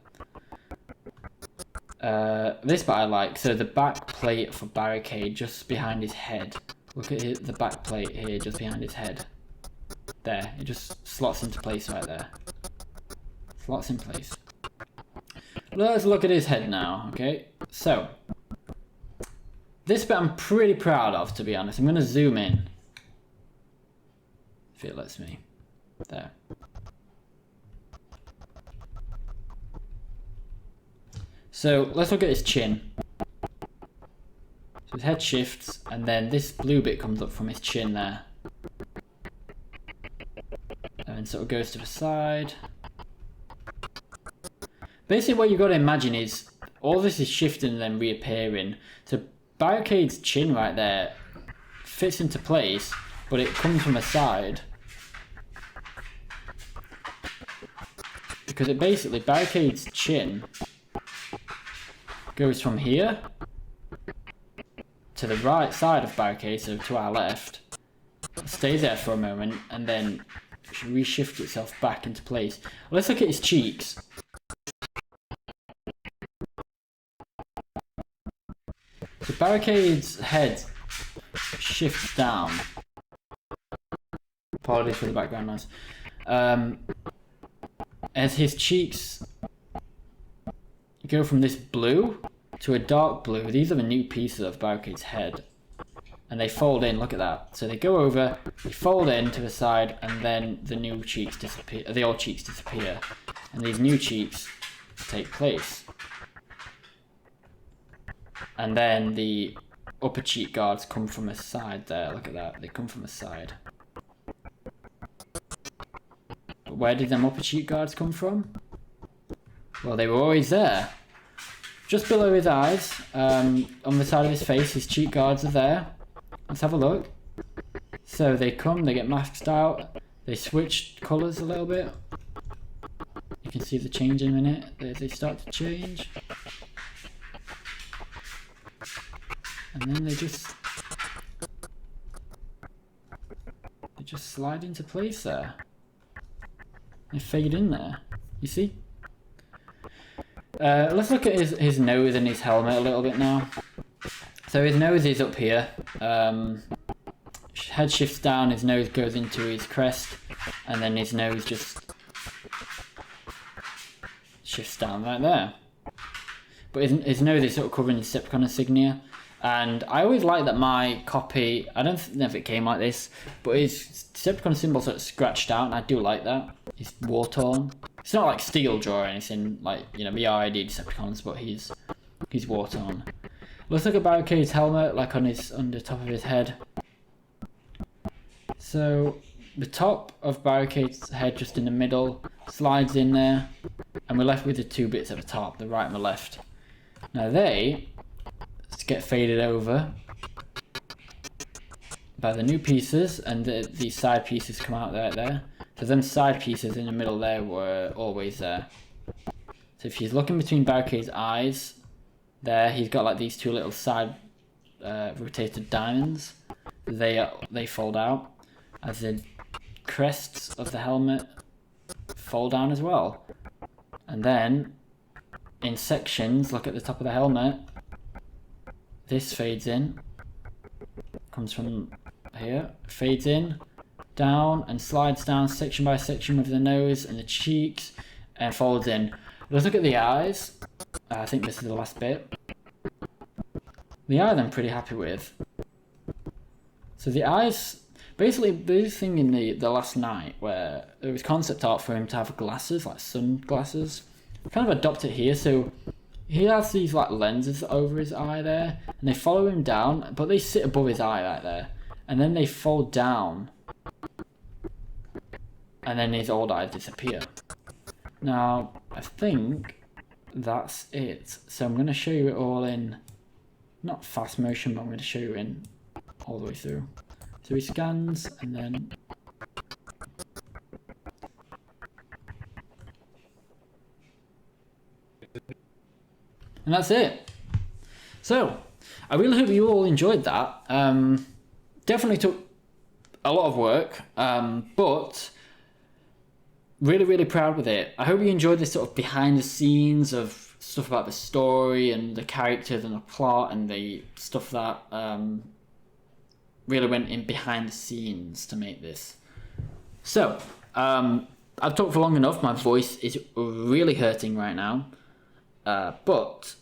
This bit I like. So the back plate for Barricade just behind his head. Look at the back plate here just behind his head. There, it just slots into place right there. Slots in place. Let's look at his head now, okay? So, this bit I'm pretty proud of, to be honest. I'm going to zoom in. If it lets me. There. So, let's look at his chin. So his head shifts, and then this blue bit comes up from his chin there. And then sort of goes to the side. Basically what you've got to imagine is, all this is shifting and then reappearing. So Barricade's chin right there fits into place, but it comes from the side. Because it basically, Barricade's chin goes from here to the right side of Barricade, so to our left. stays there for a moment and then reshifts itself back into place. Let's look at his cheeks. The barricade's head shifts down. Apologies for the background noise. As his cheeks go from this blue to a dark blue, these are the new pieces of Barricade's head. And they fold in, look at that. So they go over, they fold in to the side, and then the new cheeks disappear, the old cheeks disappear. And these new cheeks take place. And then the upper cheek guards come from the side there, look at that, they come from the side. But where did them upper cheek guards come from? Well, they were always there. Just below his eyes, on the side of his face, his cheek guards are there. Let's have a look. So they come, they get maxed out, they switch colours a little bit. You can see the change in a minute, they start to change. And then they just slide into place there. They fade in there, you see? Let's look at his nose and his helmet a little bit now. So his nose is up here. Head shifts down, his nose goes into his crest, and then his nose just shifts down right there. But his nose is sort of covering the Decepticon insignia. And I always like that my copy, I don't know if it came like this, but his Decepticon symbol sort of scratched out, and I do like that. He's war-torn. It's not like Steel Jaw or anything, like, you know, the RID Decepticons, but he's war-torn. Let's look at Barricade's helmet, like on the top of his head. So the top of Barricade's head, just in the middle, slides in there, and we're left with the two bits at the top, the right and the left. Now they get faded over by the new pieces, and the side pieces come out there. So them side pieces in the middle there were always there. So if he's looking between Barricade's eyes, there he's got like these two little side rotated diamonds. They fold out, as the crests of the helmet fold down as well. And then in sections, look at the top of the helmet. This fades in, comes from here, fades in, down, and slides down section by section with the nose and the cheeks, and folds in. Let's look at the eyes. I think this is the last bit. The eye I'm pretty happy with. So the eyes, basically this thing in the last night where there was concept art for him to have glasses, like sunglasses. Kind of adopt it here, so he has these like lenses over his eye there, and they follow him down, but they sit above his eye right there, and then they fold down, and then his old eyes disappear. Now, I think that's it. So I'm going to show you it all in, not fast motion, but I'm going to show you in all the way through. So he scans, and then and that's it. So I really hope you all enjoyed that. Definitely took a lot of work, but really proud with it. I hope you enjoyed this sort of behind the scenes of stuff about the story and the characters and the plot and the stuff that really went in behind the scenes to make this. So I've talked for long enough. My voice is really hurting right now. But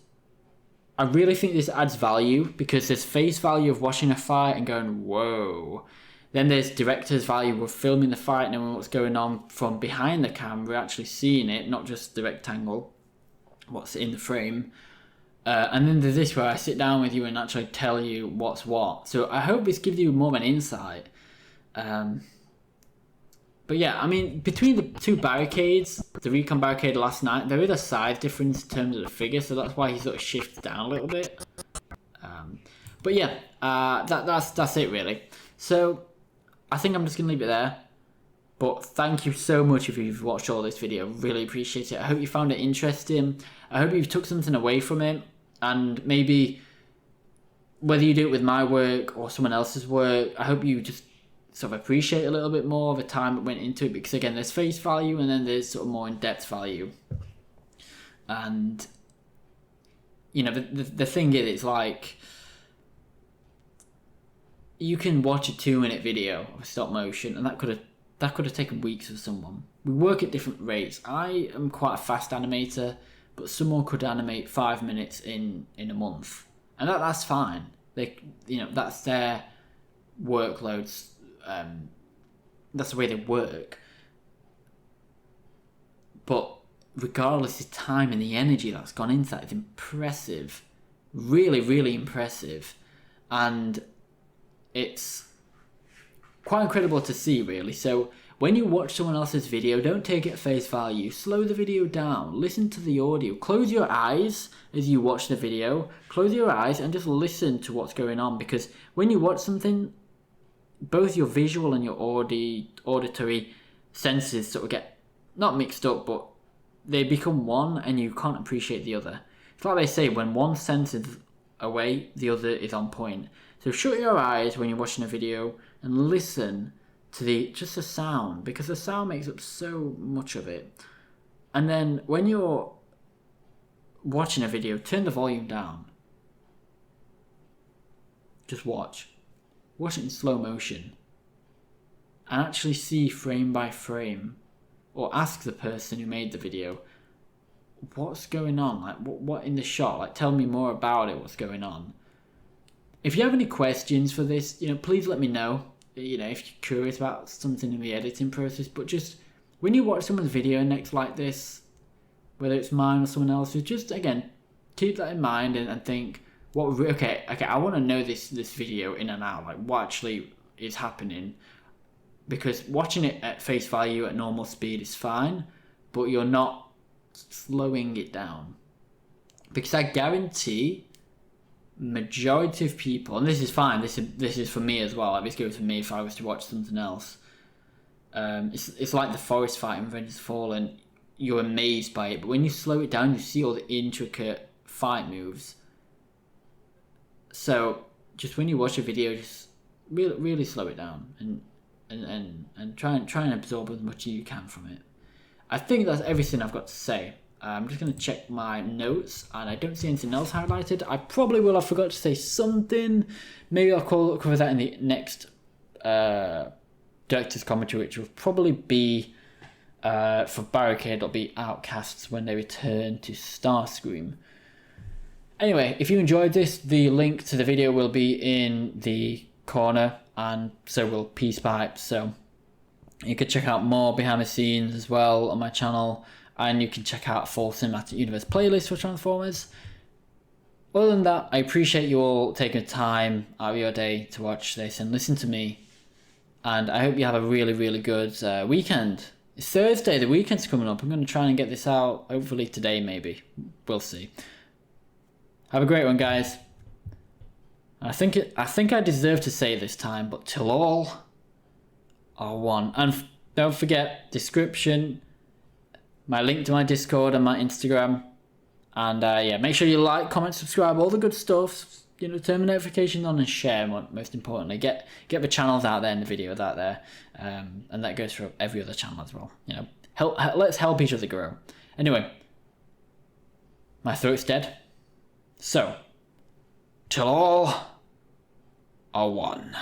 I really think this adds value, because there's face value of watching a fight and going, whoa. Then there's director's value of filming the fight, knowing what's going on from behind the camera, actually seeing it, not just the rectangle, what's in the frame. And then there's this where I sit down with you and actually tell you what's what. So I hope this gives you more of an insight. But yeah, I mean, between the two barricades, the Recon barricade last night, there is a size difference in terms of the figure, so that's why he sort of shifts down a little bit. But yeah, that's it really. So I think I'm just gonna leave it there. But thank you so much if you've watched all this video. Really appreciate it. I hope you found it interesting. I hope you took something away from it, and maybe whether you do it with my work or someone else's work, I hope you just sort of appreciate a little bit more the time that went into it, because again, there's face value and then there's sort of more in-depth value. And you know, the thing is, it's like you can watch a 2-minute video of stop motion, and that could have taken weeks for someone. We work at different rates. I am quite a fast animator, but someone could animate 5 minutes in a month, and that's fine. That's their workloads. That's the way they work. But regardless, the time and the energy that's gone into that is impressive, really, really impressive, and it's quite incredible to see, really. So when you watch someone else's video, don't take it at face value. Slow the video down. Listen to the audio. Close your eyes as you watch the video. Close your eyes and just listen to what's going on, because when you watch something, both your visual and your auditory senses sort of get not mixed up, but they become one, and you can't appreciate the other. It's like they say, when one sense is away, the other is on point. So shut your eyes when you're watching a video and listen to just the sound, because the sound makes up so much of it. And then when you're watching a video, turn the volume down. Just watch it in slow motion, and actually see frame by frame, or ask the person who made the video, what's going on? Like, what in the shot? Like, tell me more about it. What's going on? If you have any questions for this, please let me know. If you're curious about something in the editing process. But just when you watch someone's video next like this, whether it's mine or someone else's, just again keep that in mind and think, okay, I want to know this video in and out, like what actually is happening. Because watching it at face value at normal speed is fine, but you're not slowing it down. Because I guarantee majority of people, and this is fine, this is for me as well, like this goes for me if I was to watch something else. It's like the forest fight in Revenge of the Fallen. You're amazed by it, but when you slow it down, you see all the intricate fight moves. So just when you watch a video, just really slow it down and try and absorb as much as you can from it. I think that's everything I've got to say. I'm just going to check my notes, and I don't see anything else highlighted. I probably will have forgot to say something. Maybe I'll cover that in the next director's commentary, which will probably be for Barricade. It'll be Outcasts when they return to Starscream. Anyway, if you enjoyed this, the link to the video will be in the corner, and so will Peace Pipe. So you could check out more behind the scenes as well on my channel, and you can check out a full Cinematic Universe playlist for Transformers. Other than that, I appreciate you all taking time out of your day to watch this and listen to me, and I hope you have a really, really good weekend. It's Thursday, the weekend's coming up. I'm going to try and get this out hopefully today, maybe. We'll see. Have a great one, guys. I think I deserve to say this time, but till all are one. And don't forget, description, my link to my Discord and my Instagram. And make sure you like, comment, subscribe, all the good stuff. Turn the notifications on and share, most importantly. Get the channels out there and the videos out there. And that goes for every other channel as well. Let's help each other grow. Anyway, my throat's dead. So, till all are one.